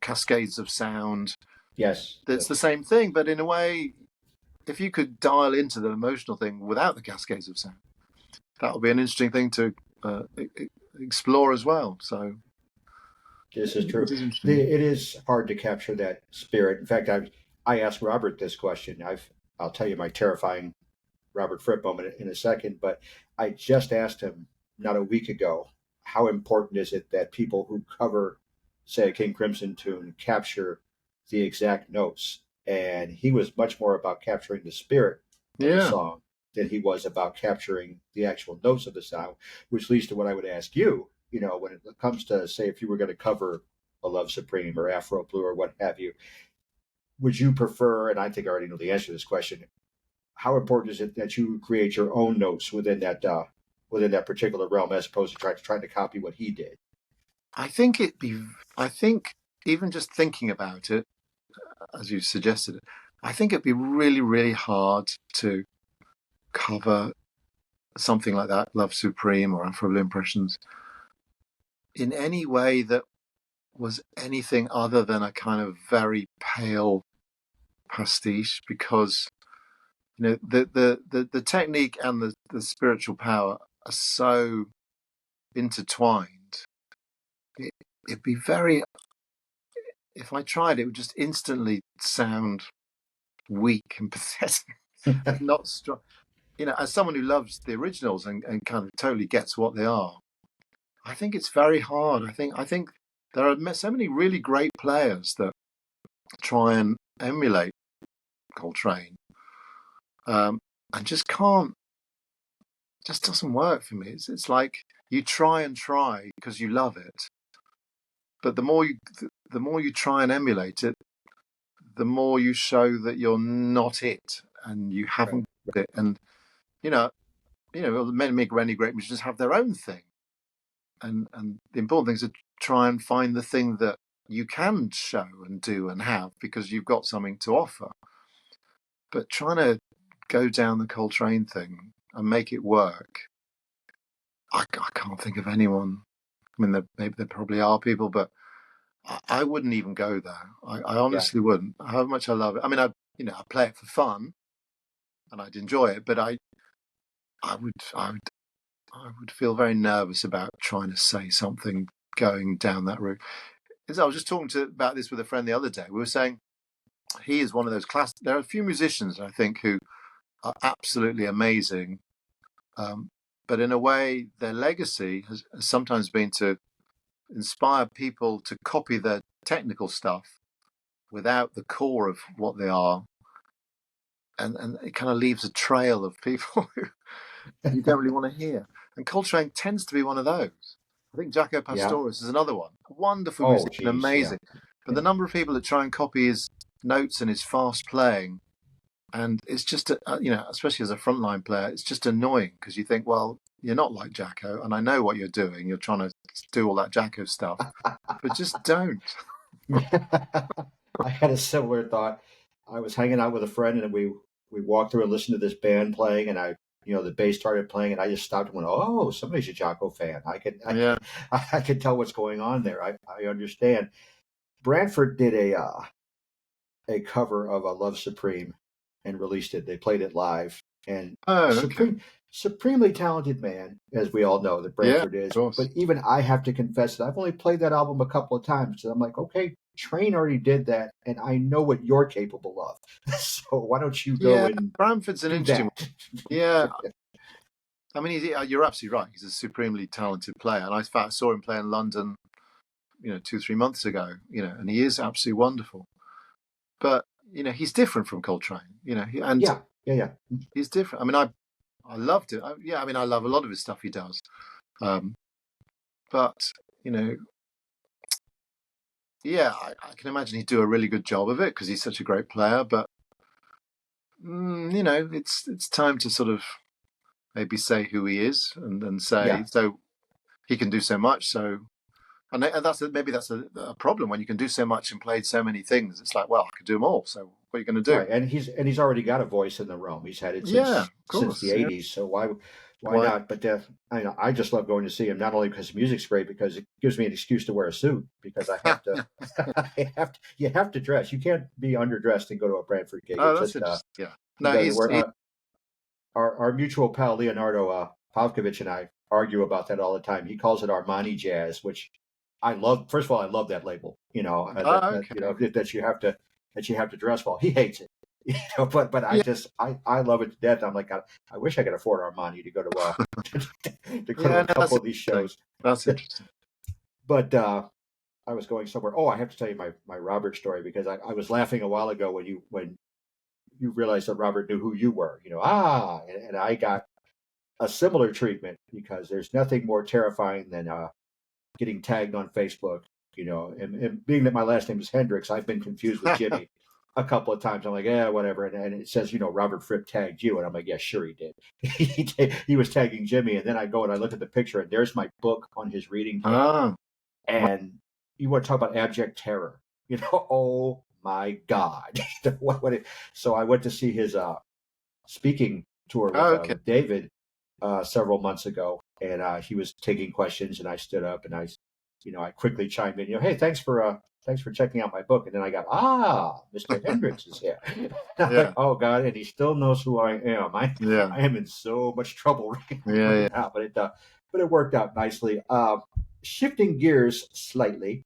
Cascades of sound. Yes. It's the same thing, but in a way, if you could dial into the emotional thing without the cascades of sound, that would be an interesting thing to explore as well. So this is true. It is interesting. It is hard to capture that spirit. In fact, I asked Robert this question. I'll tell you my terrifying Robert Fripp moment in a second, but I just asked him not a week ago, how important is it that people who cover, say, a King Crimson tune capture the exact notes? And he was much more about capturing the spirit of the song than he was about capturing the actual notes of the sound, which leads to what I would ask you, when it comes to, say, if you were going to cover a Love Supreme or Afro Blue or what have you, would you prefer, and I think I already know the answer to this question, how important is it that you create your own notes within that particular realm as opposed to trying to copy what he did? I think even just thinking about it, as you suggested, I think it'd be really, really hard to cover something like that, Love Supreme or Afro Blue Impressions, in any way that was anything other than a kind of very pale pastiche, because the technique and the spiritual power are so intertwined. It'd be very, if I tried, it would just instantly sound weak and pathetic and not strong. As someone who loves the originals and kind of totally gets what they are, I think it's very hard. I think there are so many really great players that try and emulate Coltrane, and just can't. Just doesn't work for me. It's like you try and try because you love it, but the more you try and emulate it, the more you show that you're not it and you haven't got it. And many great musicians have their own thing, and the important thing is to try and find the thing that you can show and do and have because you've got something to offer. But trying to go down the Coltrane thing and make it work, I can't think of anyone. I mean, maybe there probably are people, but I wouldn't even go there. I honestly wouldn't. How much I love it. I mean, I play it for fun, and I'd enjoy it, but I would feel very nervous about trying to say something going down that route. I was just talking about this with a friend the other day. We were saying he is one of those there are a few musicians, I think, who are absolutely amazing, but in a way, their legacy has sometimes been to inspire people to copy their technical stuff without the core of what they are, and it kind of leaves a trail of people who you don't really want to hear. And Coltrane tends to be one of those. I think Jaco Pastorius is another one. A wonderful musician, amazing. But the number of people that try and copy his notes and his fast playing, and it's just, especially as a frontline player, it's just annoying because you think, well, you're not like Jaco, and I know what you're doing. You're trying to do all that Jaco stuff, but just don't. I had a similar thought. I was hanging out with a friend, and we walked through and listened to this band playing, and the bass started playing, and I just stopped and went, "Oh, somebody's a Jaco fan. I can tell what's going on there. I understand." Brantford did a cover of a Love Supreme and released it. They played it live, and supremely talented man, as we all know that Brantford is. But even I have to confess that I've only played that album a couple of times, and I'm like, okay, Train already did that, and I know what you're capable of. So why don't you go and Brantford's an interesting one. Yeah. I mean, you're absolutely right. He's a supremely talented player, and I saw him play in London, 2-3 months ago. And he is absolutely wonderful. But he's different from Coltrane. He's different. I mean, I loved it. I love a lot of his stuff he does. But I can imagine he'd do a really good job of it because he's such a great player. But it's time to sort of maybe say who he is and say so he can do so much. So, and that's a problem when you can do so much and played so many things. It's like, well, I could do them all. So what are you going to do? Right, and he's already got a voice in the realm. He's had it Yeah, of since course. the Yeah. '80s. So why not? But I just love going to see him, not only because the music's great, because it gives me an excuse to wear a suit, because I have to. You have to dress. You can't be underdressed and go to a Bradford gig. Oh, It's that's just interesting. Yeah. it No, doesn't he's work. Our mutual pal Leonardo Pavkovich and I argue about that all the time. He calls it Armani jazz, which I love. First of all, I love that label. okay. That you have to dress well. He hates it. But Yeah, I love it to death. I'm like, I wish I could afford Armani to go to go to yeah. a No, that's couple of these interesting. shows. That's interesting. But I was going somewhere. Oh, I have to tell you my Robert story, because I was laughing a while ago when you realized that Robert knew who you were. And I got a similar treatment, because there's nothing more terrifying than getting tagged on Facebook. And being that my last name is Hendricks, I've been confused with Jimmy a couple of times. I'm like, yeah, whatever. And it says, Robert Fripp tagged you. And I'm like, yeah, sure he did. He was tagging Jimmy. And then I go and I look at the picture, and there's my book on his reading table. Ah, And you want to talk about abject terror. Oh my God. So I went to see his speaking tour okay. with David several months ago, and he was taking questions, and I stood up and I quickly chimed in, hey, thanks for checking out my book. And then I got, Mr. Hendricks is here. I'm Yeah, like, oh God, and he still knows who I am. I yeah, am in so much trouble yeah, right yeah. now, but it worked out nicely. Shifting gears slightly,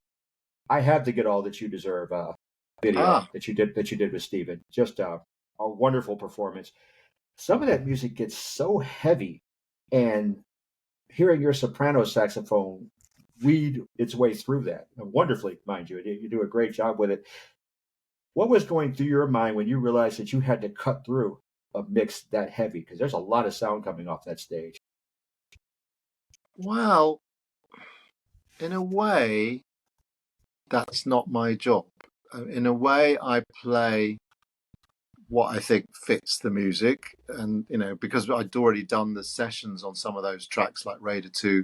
I have the Get All That You Deserve video Ah, that you did with Steven. Just a wonderful performance. Some of that music gets so heavy, and hearing your soprano saxophone weed its way through that wonderfully, mind you. You do a great job with it. What was going through your mind when you realized that you had to cut through a mix that heavy? Because there's a lot of sound coming off that stage. well, in a way, that's not my job. In a way, I play what I think fits the music, and because I'd already done the sessions on some of those tracks, like Raider 2,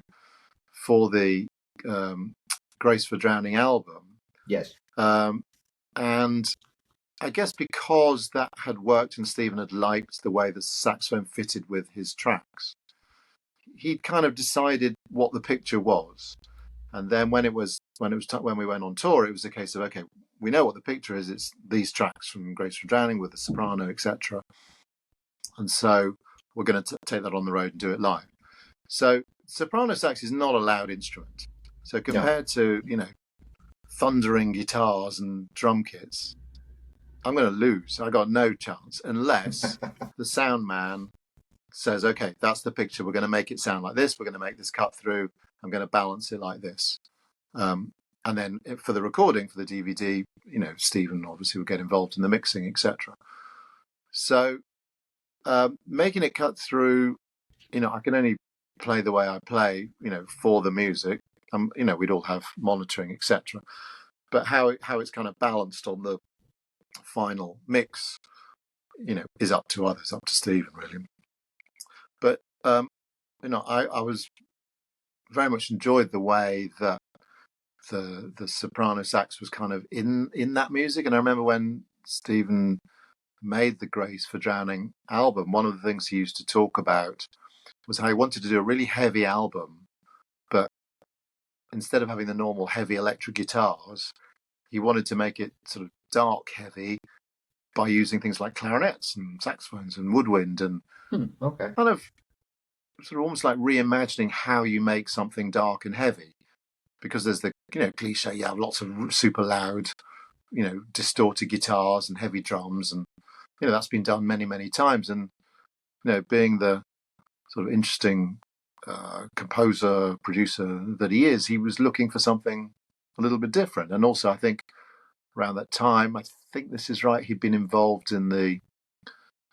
for the um, Grace for Drowning album. Yes. And I guess because that had worked and Stephen had liked the way the saxophone fitted with his tracks, he'd kind of decided what the picture was. And then when we went on tour, it was a case of, okay, we know what the picture is. It's these tracks from Grace for Drowning with the soprano, etc. And so we're going to take that on the road and do it live. So soprano sax is not a loud instrument. So compared to thundering guitars and drum kits, I'm going to lose. I got no chance unless the sound man says, okay, that's the picture. We're going to make it sound like this. We're going to make this cut through. I'm going to balance it like this. And then for the recording, for the DVD, Stephen obviously would get involved in the mixing, etc. So making it cut through, I can only play the way I play, for the music. We'd all have monitoring, etc. But how it's kind of balanced on the final mix, is up to others, up to Stephen, really. But I was very much enjoyed the way that the soprano sax was kind of in that music. And I remember when Stephen made the Grace for Drowning album, one of the things he used to talk about was how he wanted to do a really heavy album, but instead of having the normal heavy electric guitars, he wanted to make it sort of dark heavy by using things like clarinets and saxophones and woodwind and Okay. kind of sort of almost like reimagining how you make something dark and heavy. Because there's the cliche, you have lots of super loud, distorted guitars and heavy drums, and that's been done many, many times. And being the sort of interesting composer, producer that he is, he was looking for something a little bit different. And also, I think around that time, I think this is right, he'd been involved in the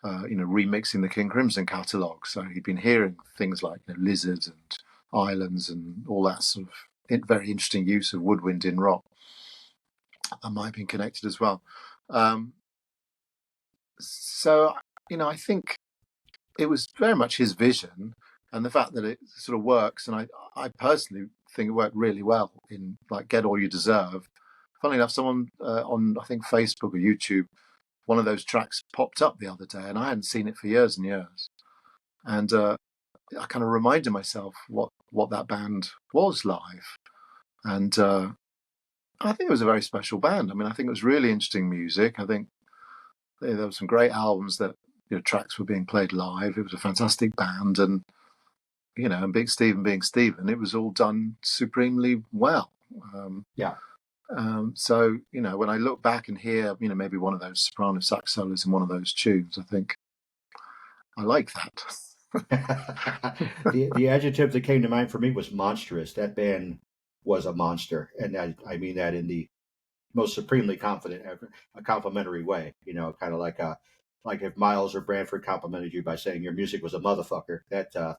remixing the King Crimson catalogue. So he'd been hearing things like lizards and islands and all that sort of very interesting use of woodwind in rock. That might have been connected as well. So I think it was very much his vision, and the fact that it sort of works. And I personally think it worked really well in like Get All You Deserve. Funnily enough, someone on I think Facebook or YouTube one of those tracks popped up the other day, and I hadn't seen it for years and years. And I kind of reminded myself what that band was live. And I think it was a very special band. I mean, I think it was really interesting music. I think there were some great albums that, you know, tracks were being played live. It was a fantastic band, and, you know, and Big Stephen being Stephen, it was all done supremely well. So, you know, when I look back and hear, you know, maybe one of those soprano sax solos in one of those tunes, I think I like that. The adjective that came to mind for me was monstrous. That band was a monster, and I mean that in the most supremely complimentary way. You know, kind of like if Miles or Branford complimented you by saying your music was a motherfucker. That's a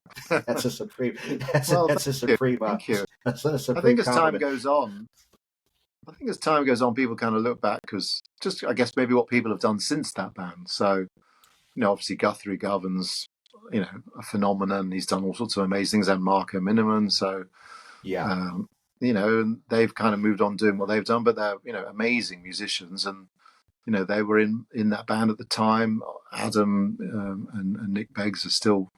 supreme. That's a supreme. Thank you. That's a supreme I think as compliment. time goes on, people kind of look back, because just, I guess, maybe what people have done since that band. So, you know, obviously Guthrie Govern's, you know, a phenomenon. He's done all sorts of amazing things, and Marco Miniman. So, yeah, you know, and they've kind of moved on doing what they've done, but they're, you know, amazing musicians, and, you know, they were in that band at the time. Adam and Nick Beggs are still,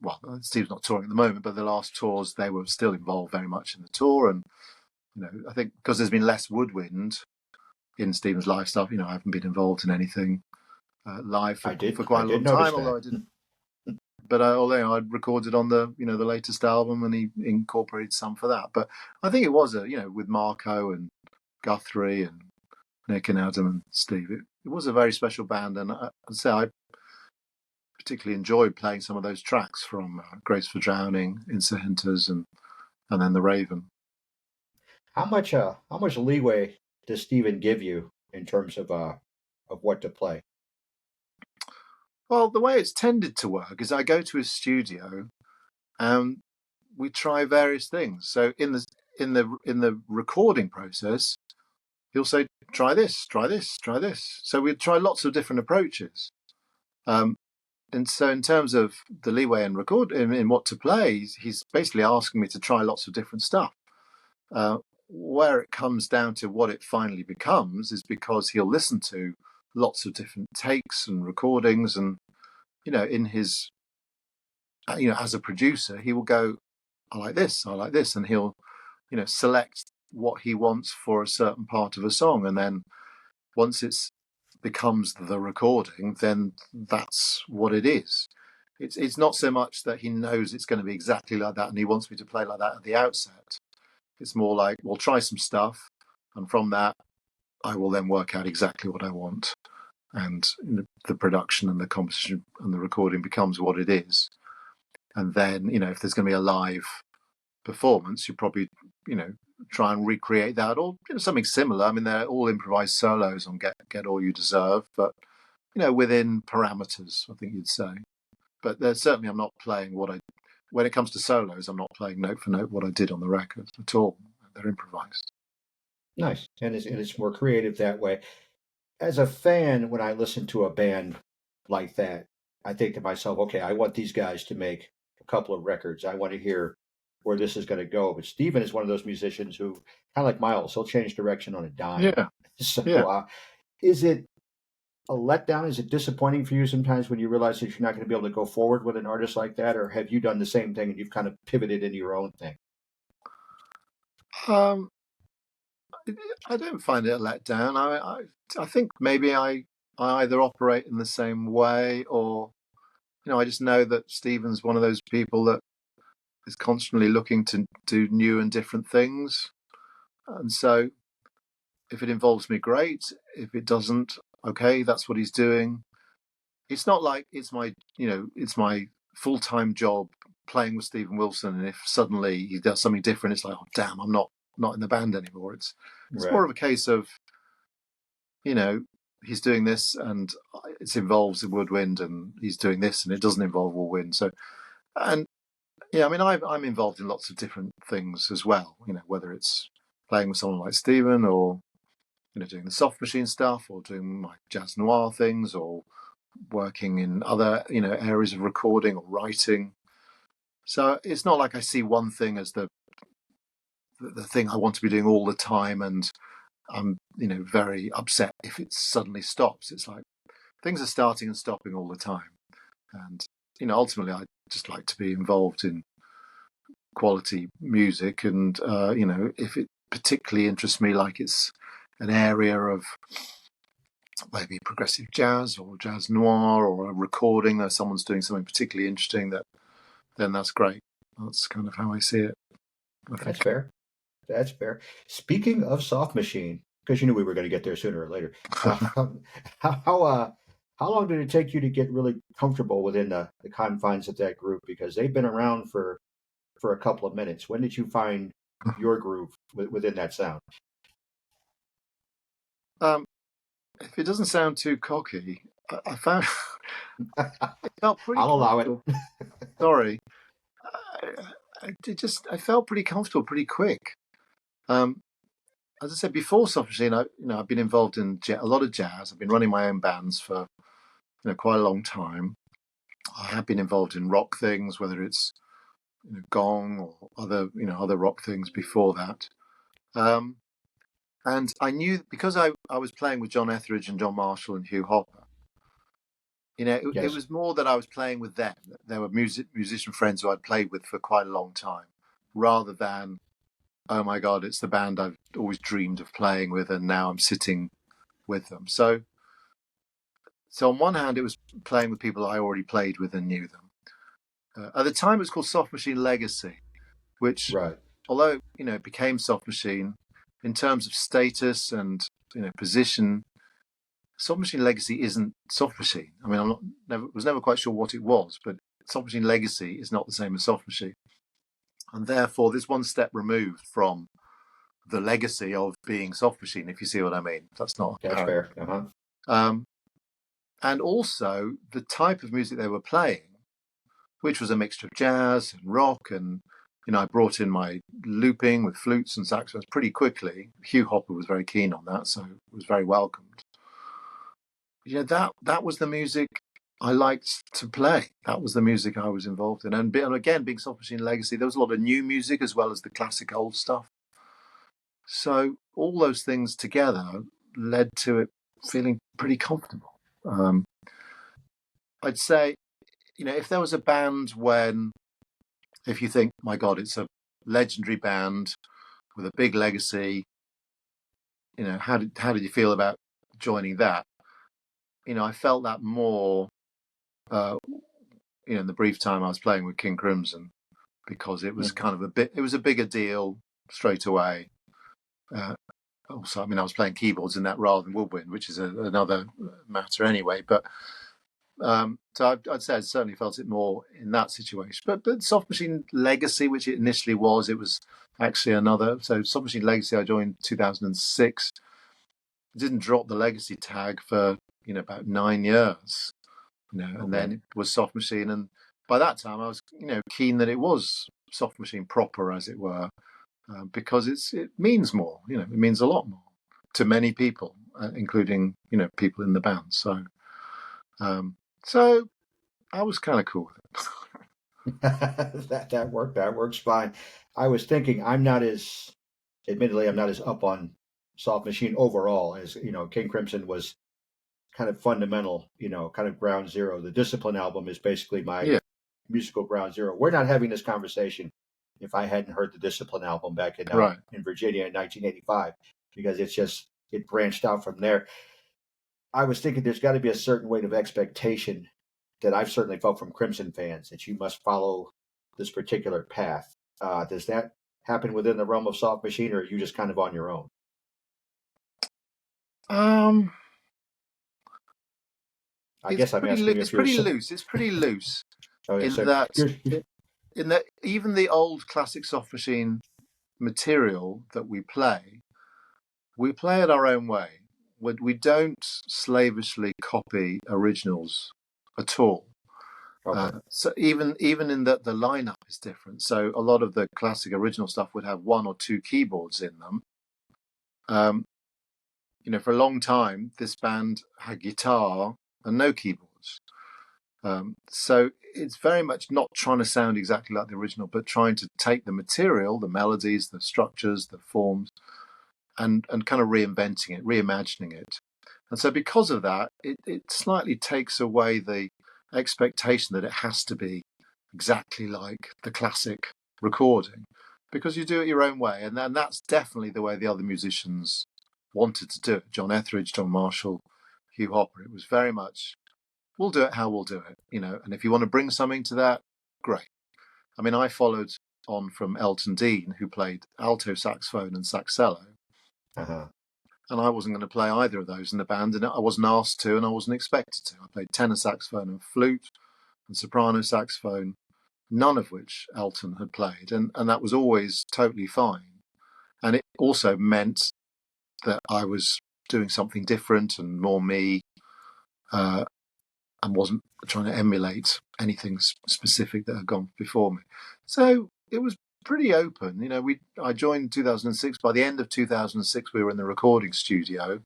well, Steve's not touring at the moment, but the last tours they were still involved very much in the tour. And, you know, I think because there's been less woodwind in Stephen's live stuff, you know, I haven't been involved in anything live for quite a long time, although I didn't. But although I'd recorded on the, you know, the latest album, and he incorporated some for that. But I think it was you know, with Marco and Guthrie and Nick and Adam and Steve, it was a very special band. And I'd say I particularly enjoyed playing some of those tracks from Grace for Drowning, Insurgentes, and then The Raven. How much leeway does Stephen give you in terms of what to play? Well, the way it's tended to work is I go to his studio and we try various things. So in the recording process, he'll say, try this, try this, try this. So we try lots of different approaches. And so in terms of the leeway and record in what to play, he's basically asking me to try lots of different stuff. Where it comes down to what it finally becomes is because he'll listen to lots of different takes and recordings, and, you know, in his, you know, as a producer, he will go, I like this, and he'll, you know, select what he wants for a certain part of a song, and then once it's becomes the recording, then that's what it is. It's not so much that he knows it's going to be exactly like that and he wants me to play like that at the outset. It's more like, we'll try some stuff, and from that I will then work out exactly what I want, and the production and the composition and the recording becomes what it is. And then, you know, if there's going to be a live performance, you probably, you know, try and recreate that, or, you know, something similar. I mean, they're all improvised solos on Get All You Deserve, but, you know, within parameters, I think you'd say. But certainly I'm not playing when it comes to solos, I'm not playing note for note what I did on the record at all. They're improvised. Nice. And it's more creative that way. As a fan, when I listen to a band like that, I think to myself, okay, I want these guys to make a couple of records. I want to hear where this is going to go. But Stephen is one of those musicians who, kind of like Miles, he'll change direction on a dime. Yeah. So is it a letdown? Is it disappointing for you sometimes when you realize that you're not going to be able to go forward with an artist like that? Or have you done the same thing and you've kind of pivoted into your own thing? I don't find it a letdown. I think maybe I either operate in the same way, or, you know, I just know that Stephen's one of those people that is constantly looking to do new and different things. And so if it involves me, great. If it doesn't, okay, that's what he's doing. It's not like it's my full-time job playing with Stephen Wilson, and if suddenly he does something different, it's like, oh damn, I'm not in the band anymore. It's right. More of a case of, you know, he's doing this and it involves the woodwind, and he's doing this and it doesn't involve woodwind. So, and yeah, I mean, I'm involved in lots of different things as well, you know, whether it's playing with someone like Stephen, or, you know, doing the soft machine stuff, or doing my jazz noir things, or working in other, you know, areas of recording or writing. So it's not like I see one thing as the thing I want to be doing all the time, and I'm very upset if it suddenly stops. It's like things are starting and stopping all the time, and ultimately I just like to be involved in quality music, and if it particularly interests me, like it's an area of maybe progressive jazz or jazz noir or a recording that someone's doing something particularly interesting, then that's great. That's kind of how I see it. That's fair. That's fair. Speaking of Soft Machine, because you knew we were going to get there sooner or later, how long did it take you to get really comfortable within the confines of that group? Because they've been around for a couple of minutes. When did you find your groove within that sound? If it doesn't sound too cocky, I found it felt pretty I'll allow it. comfortable. Sorry, I felt pretty comfortable pretty quick. As I said before, Soft Machine, I've been involved in a lot of jazz. I've been running my own bands for quite a long time. I have been involved in rock things, whether it's gong or other rock things before that. And I knew, because I was playing with John Etheridge and John Marshall and Hugh Hopper, it was more that I was playing with them. They were musician friends who I'd played with for quite a long time, rather than, oh my God, it's the band I've always dreamed of playing with, and now I'm sitting with them. So on one hand, it was playing with people I already played with and knew them. At the time, it was called Soft Machine Legacy, which, right, although it became Soft Machine, in terms of status and position, Soft Machine Legacy isn't Soft Machine. I mean, was never quite sure what it was, but Soft Machine Legacy is not the same as Soft Machine, and therefore this one step removed from the legacy of being Soft Machine, if you see what I mean. That's not fair. And also the type of music they were playing, which was a mixture of jazz and rock, and I brought in my looping with flutes and saxophones pretty quickly. Hugh Hopper was very keen on that, so it was very welcomed. That was the music I liked to play. That was the music I was involved in. And again, being Soft Machine Legacy, there was a lot of new music as well as the classic old stuff. So all those things together led to it feeling pretty comfortable. I'd say, if there was a band if you think, my God, it's a legendary band with a big legacy, how did you feel about joining that? I felt that more, in the brief time I was playing with King Crimson, because it was kind of it was a bigger deal straight away. Also, I was playing keyboards in that rather than woodwind, which is another matter anyway. But so I'd say I certainly felt it more in that situation. But Soft Machine Legacy, which it initially was, it was actually another. So Soft Machine Legacy, I joined 2006. I didn't drop the Legacy tag for about 9 years. And then it was Soft Machine, and by that time I was keen that it was Soft Machine proper, as it were, because it means more. It means a lot more to many people, including people in the band. So I was kind of cool with it. that worked. That works fine. I was thinking, admittedly, I'm not as up on Soft Machine overall as King Crimson was kind of fundamental, kind of ground zero. The Discipline album is basically my musical ground zero. We're not having this conversation if I hadn't heard the Discipline album back in Virginia in 1985, because it branched out from there. I was thinking there's got to be a certain weight of expectation that I've certainly felt from Crimson fans, that you must follow this particular path. Does that happen within the realm of Soft Machine, or are you just kind of on your own? I guess I'm asking you if you're... It's pretty loose. Oh, yeah, in that even the old classic Soft Machine material that we play it our own way. We don't slavishly copy originals at all. Okay. So even in the lineup is different. So a lot of the classic original stuff would have one or two keyboards in them. For a long time, this band had guitar and no keyboards. So it's very much not trying to sound exactly like the original, but trying to take the material, the melodies, the structures, the forms, and kind of reinventing it, reimagining it. And so because of that, it slightly takes away the expectation that it has to be exactly like the classic recording, because you do it your own way. And that's definitely the way the other musicians wanted to do it. John Etheridge, John Marshall, Hugh Hopper. It was very much, we'll do it how we'll do it, and if you want to bring something to that, great. I mean, I followed on from Elton Dean, who played alto saxophone and saxello. Uh-huh. And I wasn't going to play either of those in the band, and I wasn't asked to, and I wasn't expected to. I played tenor saxophone and flute and soprano saxophone, none of which Elton had played, and that was always totally fine. And it also meant that I was doing something different and more me, and wasn't trying to emulate anything specific that had gone before me. So it was pretty open. I joined in 2006. By the end of 2006, we were in the recording studio,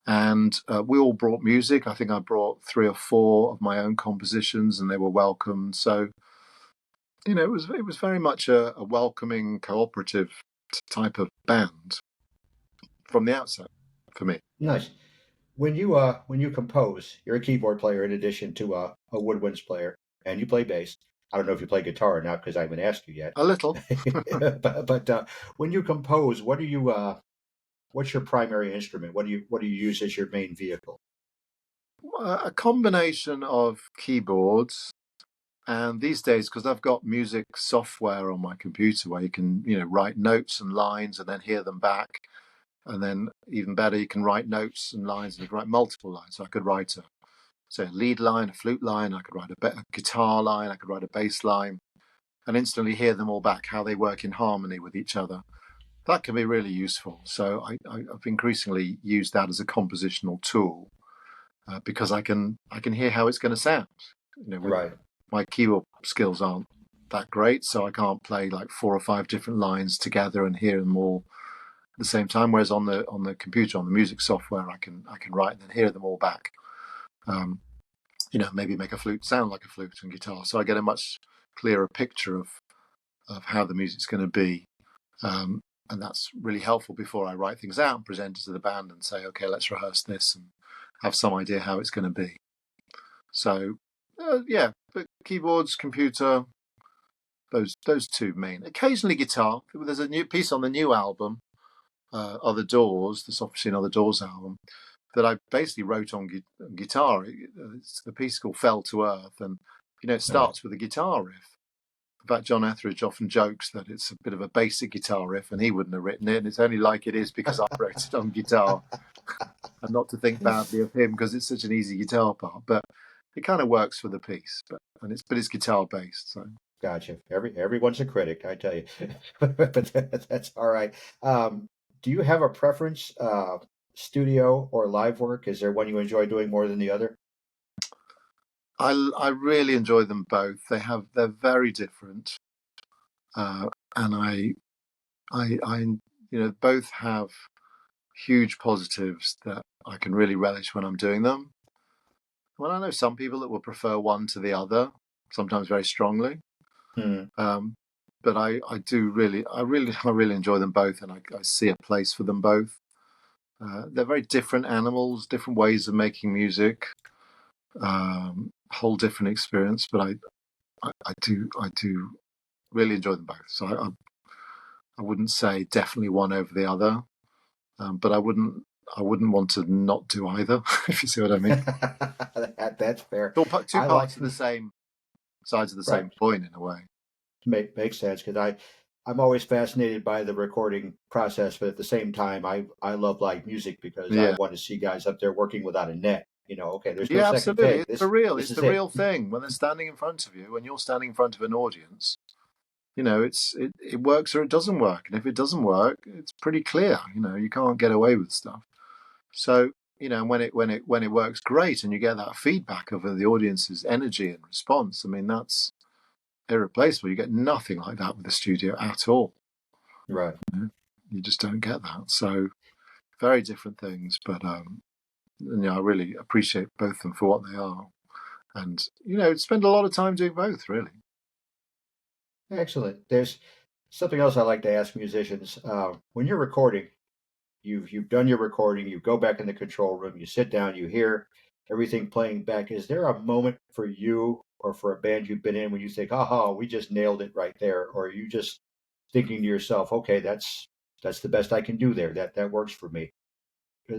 and we all brought music. I think I brought 3 or 4 of my own compositions, and they were welcomed. So, it was very much a welcoming, cooperative type of band from the outset for me. Nice. When you compose, you're a keyboard player in addition to a woodwinds player, and you play bass. I don't know if you play guitar or not because I haven't asked you yet. A little. but when you compose, what's your primary instrument? What do you use as your main vehicle? A combination of keyboards, and these days, because I've got music software on my computer where you can write notes and lines and then hear them back, and then even better, you can write notes and lines, and you can write multiple lines. So I could write a lead line, a flute line, I could write a guitar line, I could write a bass line, and instantly hear them all back, how they work in harmony with each other. That can be really useful. So I've increasingly used that as a compositional tool, because I can hear how it's going to sound. Right. My keyboard skills aren't that great, so I can't play like 4 or 5 different lines together and hear them all at the same time. Whereas on the computer, on the music software, I can write and then hear them all back. Maybe make a flute sound like a flute and guitar, so I get a much clearer picture of how the music's going to be, and that's really helpful before I write things out and present it to the band and say, okay, let's rehearse this and have some idea how it's going to be. So but keyboards, computer, those 2 main. Occasionally guitar. There's a new piece on the new album, Other Doors, the Soft Machine Other Doors album, that I basically wrote on guitar. It's the piece called Fell to Earth, and it starts with a guitar riff. In fact, John Etheridge often jokes that it's a bit of a basic guitar riff, and he wouldn't have written it, and it's only like it is because I wrote it on guitar. And not to think badly of him because it's such an easy guitar part, but it kind of works for the piece. But it's guitar based. So Gotcha. Everyone's a critic, I tell you. But that's all right. Do you have a preference, studio or live work? Is there one you enjoy doing more than the other? I really enjoy them both. They're very different, and I both have huge positives that I can really relish when I'm doing them. Well, I know some people that will prefer one to the other, sometimes very strongly. But I really enjoy them both, and I see a place for them both. They're very different animals, different ways of making music, whole different experience. But I do really enjoy them both. So I wouldn't say definitely one over the other, but I wouldn't want to not do either. If you see what I mean. That's fair. Two parts of the same sides of the same coin in a way. Makes sense, because I'm always fascinated by the recording process, but at the same time, I love live music because I want to see guys up there working without a net. Okay, there's no second absolutely. take. It's the real thing. When they're standing in front of you, when you're standing in front of an audience, it works or it doesn't work, and if it doesn't work, it's pretty clear. You can't get away with stuff. So when it works great, and you get that feedback of the audience's energy and response, I mean that's irreplaceable. You get nothing like that with the studio at all. Right. You just don't get that. So very different things, but I really appreciate both of them for what they are, and spend a lot of time doing both, really. Excellent. There's something else I like to ask musicians. When you're recording, you've done your recording, you go back in the control room, you sit down, you hear everything playing back. Is there a moment for you or for a band you've been in when you think, aha, we just nailed it right there? Or are you just thinking to yourself, okay, that's the best I can do there. That works for me.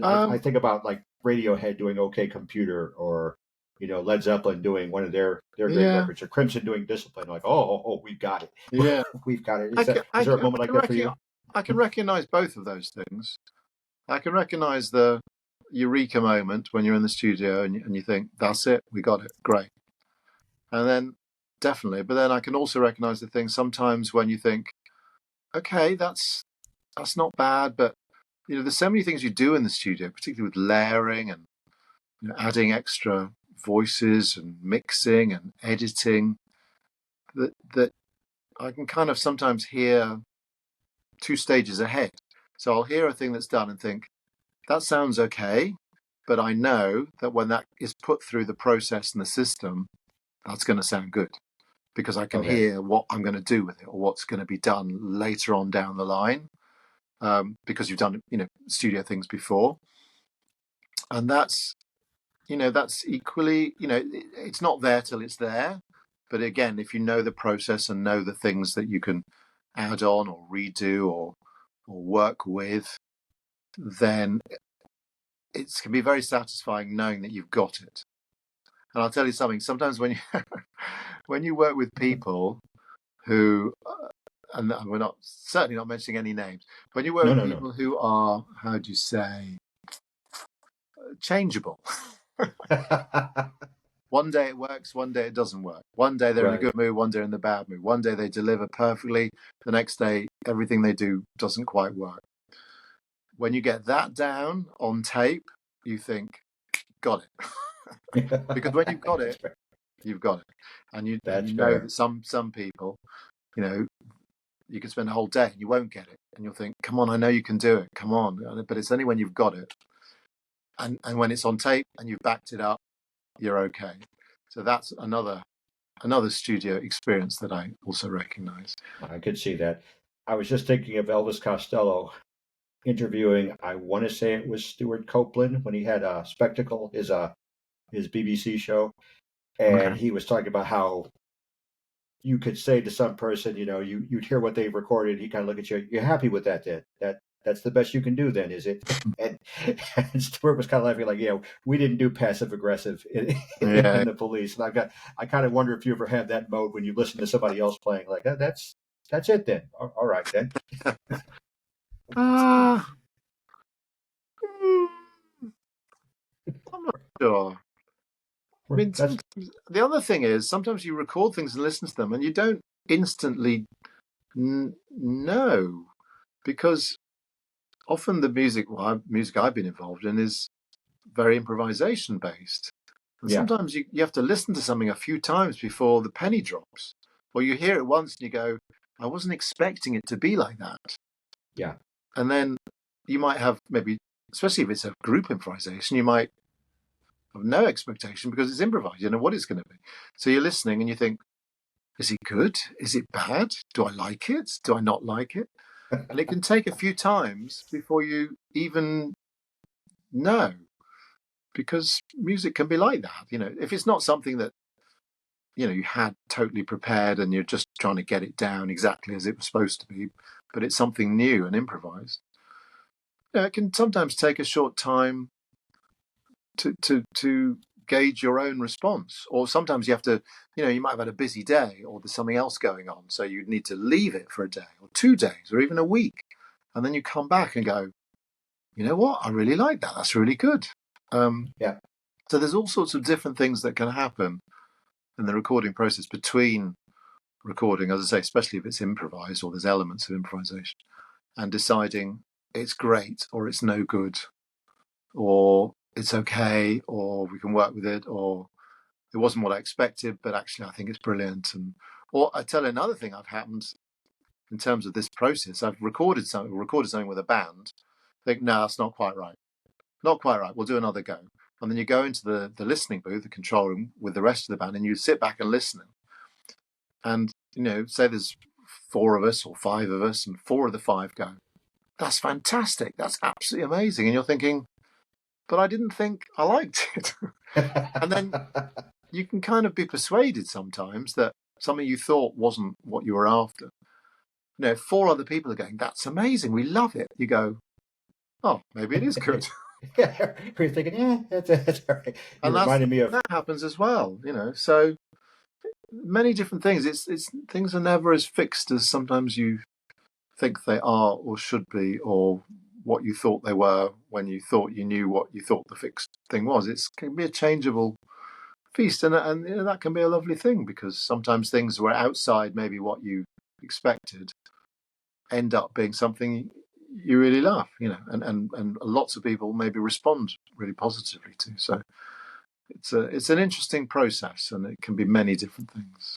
I think about like Radiohead doing OK Computer, or Led Zeppelin doing one of their great Yeah, records, or Crimson doing Discipline. Like, oh, we've got it. yeah. We've got it. I can, Is I there a can, moment like that for you? I can recognize both of those things. I can recognize the eureka moment when you're in the studio and you think, that's it, we got it, great. And then definitely, but then I can also recognize the thing sometimes when you think, okay, that's not bad, but there's so many things you do in the studio, particularly with layering and adding extra voices and mixing and editing, that I can kind of sometimes hear 2 stages ahead. So I'll hear a thing that's done and think, that sounds okay, but I know that when that is put through the process and the system, that's going to sound good, because I can hear what I'm going to do with it, or what's going to be done later on down the line, because you've done studio things before. And that's equally, it's not there till it's there. But again, if you know the process and know the things that you can add on or redo or work with, then it can be very satisfying knowing that you've got it. And I'll tell you something, sometimes when you when you work with people who and we're certainly not mentioning any names, when you work with people who are, how do you say, changeable. One day it works, one day it doesn't work. One day they're in a good mood, one day in the bad mood. One day they deliver perfectly, the next day everything they do doesn't quite work. When you get that down on tape, you think, got it. Because when you've got it, you've got it. And you know that some people, you can spend a whole day and you won't get it. And you'll think, come on, I know you can do it. Come on. But it's only when you've got it. And when it's on tape and you've backed it up, you're okay. So that's another studio experience that I also recognize. I could see that. I was just thinking of Elvis Costello interviewing, I want to say it was Stuart Copeland, when he had a Spectacle, his BBC show, and he was talking about how you could say to some person, you'd hear what they've recorded. He kind of look at you. You're happy with that? That's the best you can do, then, is it? And Stuart was kind of laughing, like, we didn't do passive aggressive in the Police. And I kind of wonder if you ever had that mode when you listen to somebody else playing, like, that's it then. All right then. I'm not sure. I mean, the other thing is, sometimes you record things and listen to them and you don't instantly know, because often the music I've been involved in is very improvisation based. And sometimes you have to listen to something a few times before the penny drops. Or you hear it once and you go, I wasn't expecting it to be like that. Yeah. And then you might have, maybe, especially if it's a group improvisation, you might have no expectation because it's improvised. You know what it's going to be. So you're listening and you think, is it good? Is it bad? Do I like it? Do I not like it? And it can take a few times before you even know, because music can be like that. If it's not something that you had totally prepared and you're just trying to get it down exactly as it was supposed to be, but it's something new and improvised, it can sometimes take a short time to gauge your own response. Or sometimes you have to, you might have had a busy day or there's something else going on, so you need to leave it for a day or 2 days or even a week, and then you come back and go, you know what, I really like that, that's really good. So there's all sorts of different things that can happen in the recording process between recording, as I say, especially if it's improvised or there's elements of improvisation, and deciding it's great or it's no good, or it's okay, or we can work with it, or it wasn't what I expected, but actually I think it's brilliant. Or I tell you another thing I've happened in terms of this process. I've recorded something with a band, think, no, that's not quite right. We'll do another go. And then you go into the listening booth, the control room, with the rest of the band, and you sit back and listen. And, say there's 4 of us or 5 of us, and 4 of the 5 go, that's fantastic. That's absolutely amazing. And you're thinking, but I didn't think I liked it. And then you can kind of be persuaded sometimes that something you thought wasn't what you were after. You know, 4 other people are going, that's amazing, we love it. You go, oh, maybe it is good. Yeah, you're thinking, that's all right. You reminded me of that happens as well, you know. So many different things. It's things are never as fixed as sometimes you think they are or should be, or what you thought they were when you thought you knew what you thought the fixed thing was. It can be a changeable feast, and you know, that can be a lovely thing, because sometimes things were outside maybe what you expected end up being something you really love, you know, and lots of people maybe respond really positively to. So it's an interesting process, and it can be many different things.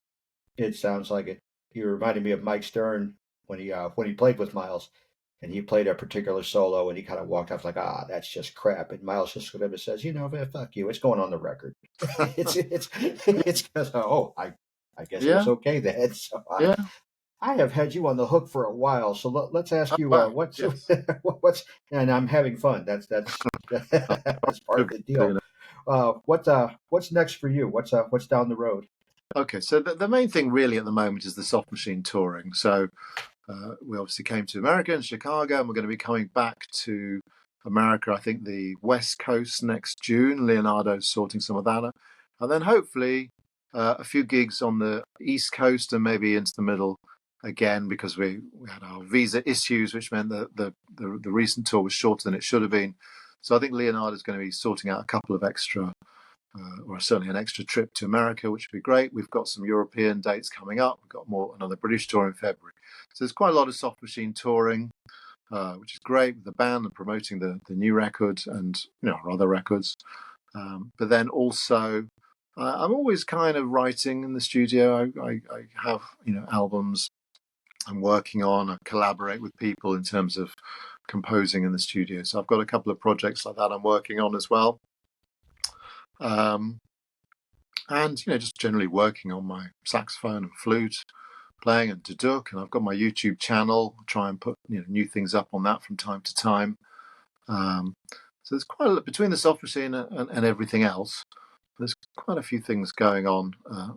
It sounds like it. You reminded me of Mike Stern when he played with Miles, and he played a particular solo, and he kind of walked off like, that's just crap. And Miles just sort of says, fuck you, it's going on the record. it's because I guess it was okay then. So I have had you on the hook for a while, so let's ask you what's and I'm having fun. That's that's part of the deal. What's next for you? What's down the road? Okay, so the main thing really at the moment is the Soft Machine touring. So we obviously came to America and Chicago, and we're going to be coming back to America, I think the West Coast next June. Leonardo's sorting some of that out. And then hopefully a few gigs on the East Coast and maybe into the middle again, because we had our visa issues, which meant that the recent tour was shorter than it should have been. So I think Leonardo's going to be sorting out a couple of extra or certainly an extra trip to America, which would be great. We've got some European dates coming up. We've got another British tour in February. So there's quite a lot of Soft Machine touring, which is great with the band and promoting the new record and our other records. But then also, I'm always kind of writing in the studio. I have albums I'm working on. I collaborate with people in terms of composing in the studio. So I've got a couple of projects like that I'm working on as well. And just generally working on my saxophone and flute playing and duduk, and I've got my YouTube channel. Try and put new things up on that from time to time. So there's quite a lot between the Soft Machine and everything else. There's quite a few things going on.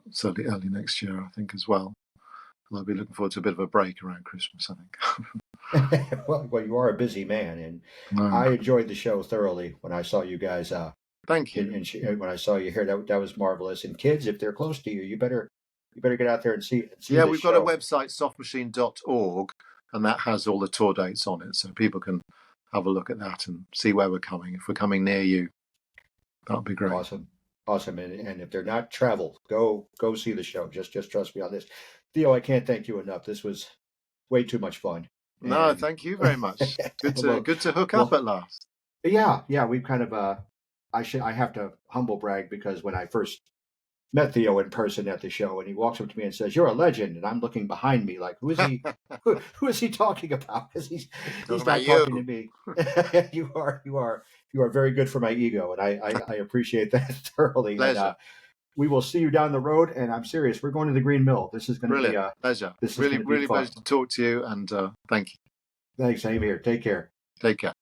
Certainly early next year, I think, as well. And I'll be looking forward to a bit of a break around Christmas, I think. well, you are a busy man, and I enjoyed the show thoroughly when I saw you guys. Thank you. When I saw you here, that was marvelous. And kids, if they're close to you, you better get out there and see. Yeah, we've got a website, softmachine.org, and that has all the tour dates on it, so people can have a look at that and see where we're coming. If we're coming near you, that would be great. Awesome. And if they're not, travel. Go see the show. Just trust me on this. Theo, I can't thank you enough. This was way too much fun. No, thank you very much. Good to hook up at last. Yeah, we've kind of I have to humble brag, because when I first met Theo in person at the show, and he walks up to me and says, "You're a legend," and I'm looking behind me like, who is he? who is he talking about? Because he's not talking to me. You are very good for my ego, and I appreciate that thoroughly. Pleasure. And, we will see you down the road, and I'm serious. We're going to the Green Mill. This is going to be a pleasure. This is really pleasure to talk to you, and thank you. Thanks. Same here. Take care. Take care.